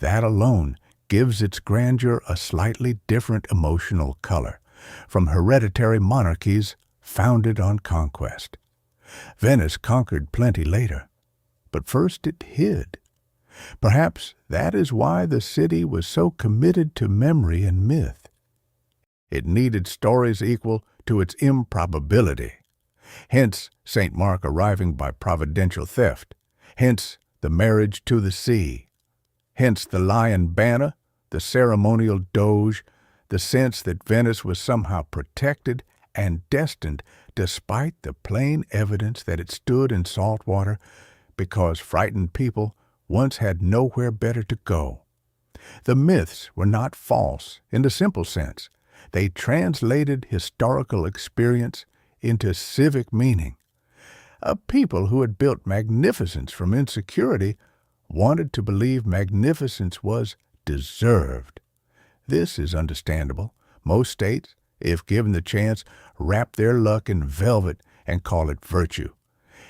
S1: That alone gives its grandeur a slightly different emotional color from hereditary monarchies founded on conquest. Venice conquered plenty later, but first it hid. Perhaps that is why the city was so committed to memory and myth. It needed stories equal to its improbability. Hence St. Mark arriving by providential theft. Hence the marriage to the sea. Hence the lion banner, the ceremonial doge, the sense that Venice was somehow protected and destined despite the plain evidence that it stood in salt water because frightened people once had nowhere better to go. The myths were not false in the simple sense. They translated historical experience into civic meaning. A people who had built magnificence from insecurity wanted to believe magnificence was deserved. This is understandable. Most states, if given the chance, wrap their luck in velvet and call it virtue.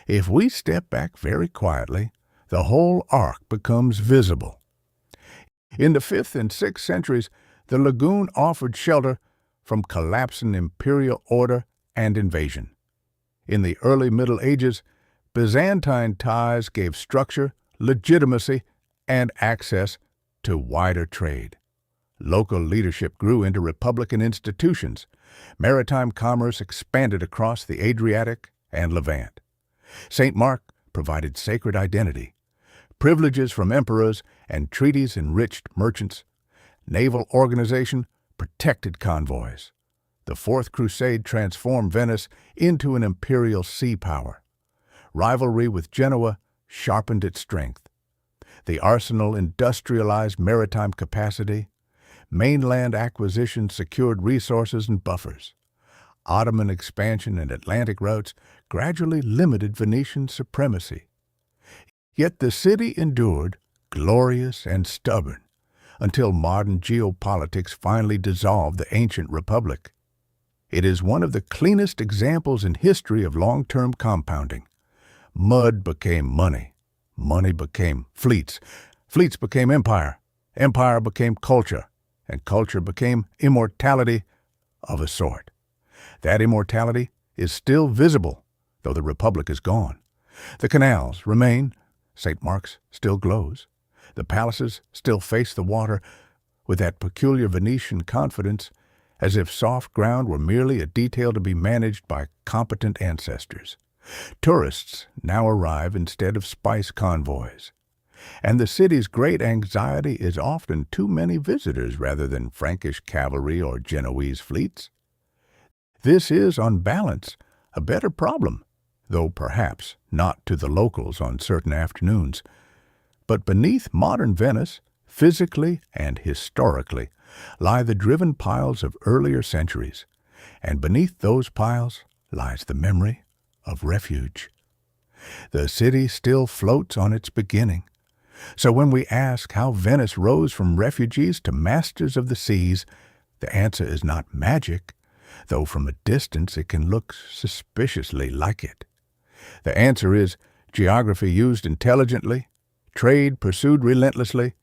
S1: If we step back very quietly, the whole arc becomes visible. In the 5th and 6th centuries, the lagoon offered shelter from collapsing imperial order and invasion. In the early Middle Ages, Byzantine ties gave structure, legitimacy, and access to wider trade. Local leadership grew into republican institutions. Maritime commerce expanded across the Adriatic and Levant. St. Mark provided sacred identity. Privileges from emperors and treaties enriched merchants. Naval organization protected convoys. The Fourth Crusade transformed Venice into an imperial sea power. Rivalry with Genoa sharpened its strength. The arsenal industrialized maritime capacity. Mainland acquisition secured resources and buffers. Ottoman expansion and Atlantic routes gradually limited Venetian supremacy. Yet the city endured, glorious and stubborn, until modern geopolitics finally dissolved the ancient republic. It is one of the cleanest examples in history of long-term compounding. Mud became money. Money became fleets. Fleets became empire. Empire became culture. And culture became immortality of a sort. That immortality is still visible, though the republic is gone. The canals remain. St. Mark's still glows. The palaces still face the water with that peculiar Venetian confidence, as if soft ground were merely a detail to be managed by competent ancestors. Tourists now arrive instead of spice convoys. And the city's great anxiety is often too many visitors rather than Frankish cavalry or Genoese fleets. This is, on balance, a better problem, though perhaps not to the locals on certain afternoons. But beneath modern Venice, physically and historically, lie the driven piles of earlier centuries, and beneath those piles lies the memory of refuge. The city still floats on its beginning. So when we ask how Venice rose from refugees to masters of the seas, the answer is not magic, though from a distance it can look suspiciously like it. The answer is geography used intelligently, trade pursued relentlessly,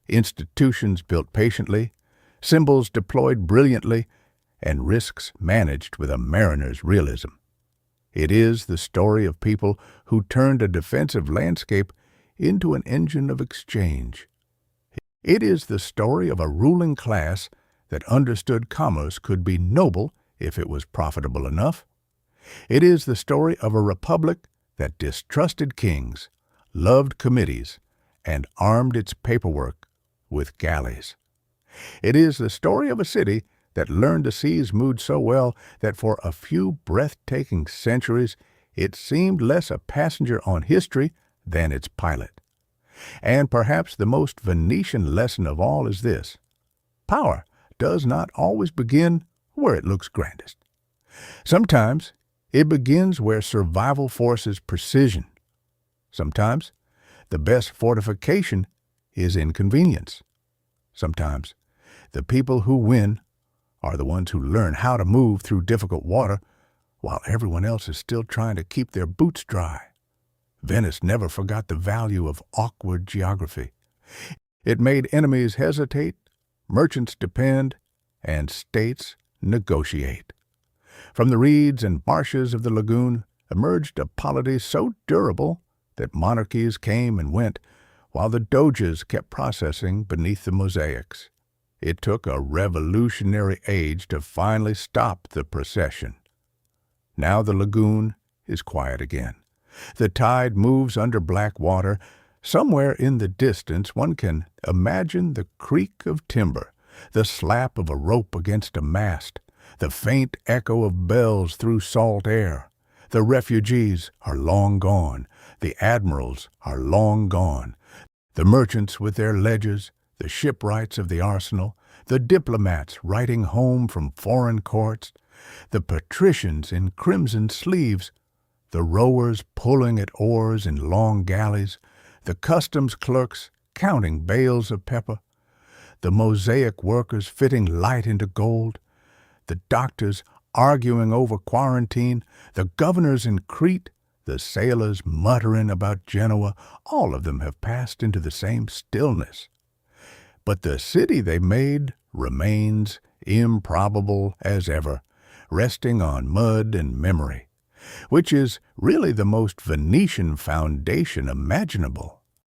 S1: institutions built patiently, symbols deployed brilliantly, and risks managed with a mariner's realism. It is the story of people who turned a defensive landscape into an engine of exchange. It is the story of a ruling class that understood commerce could be noble if it was profitable enough. It is the story of a republic that distrusted kings, loved committees, and armed its paperwork with galleys. It is the story of a city that learned the sea's mood so well that for a few breathtaking centuries it seemed less a passenger on history than its pilot. And perhaps the most Venetian lesson of all is this: power does not always begin where it looks grandest. Sometimes it begins where survival forces precision. Sometimes the best fortification is inconvenience. Sometimes the people who win are the ones who learn how to move through difficult water while everyone else is still trying to keep their boots dry. Venice never forgot the value of awkward geography. It made enemies hesitate, merchants depend, and states negotiate. From the reeds and marshes of the lagoon emerged a polity so durable that monarchies came and went, while the doges kept processing beneath the mosaics. It took a revolutionary age to finally stop the procession. Now the lagoon is quiet again. The tide moves under black water. Somewhere in the distance one can imagine the creak of timber, the slap of a rope against a mast, the faint echo of bells through salt air. The refugees are long gone. The admirals are long gone. The merchants with their ledgers, the shipwrights of the arsenal, the diplomats writing home from foreign courts, the patricians in crimson sleeves, the rowers pulling at oars in long galleys, the customs clerks counting bales of pepper, the mosaic workers fitting light into gold, the doctors arguing over quarantine, the governors in Crete, the sailors muttering about Genoa, all of them have passed into the same stillness. But the city they made remains improbable as ever, resting on mud and memory, which is really the most Venetian foundation imaginable.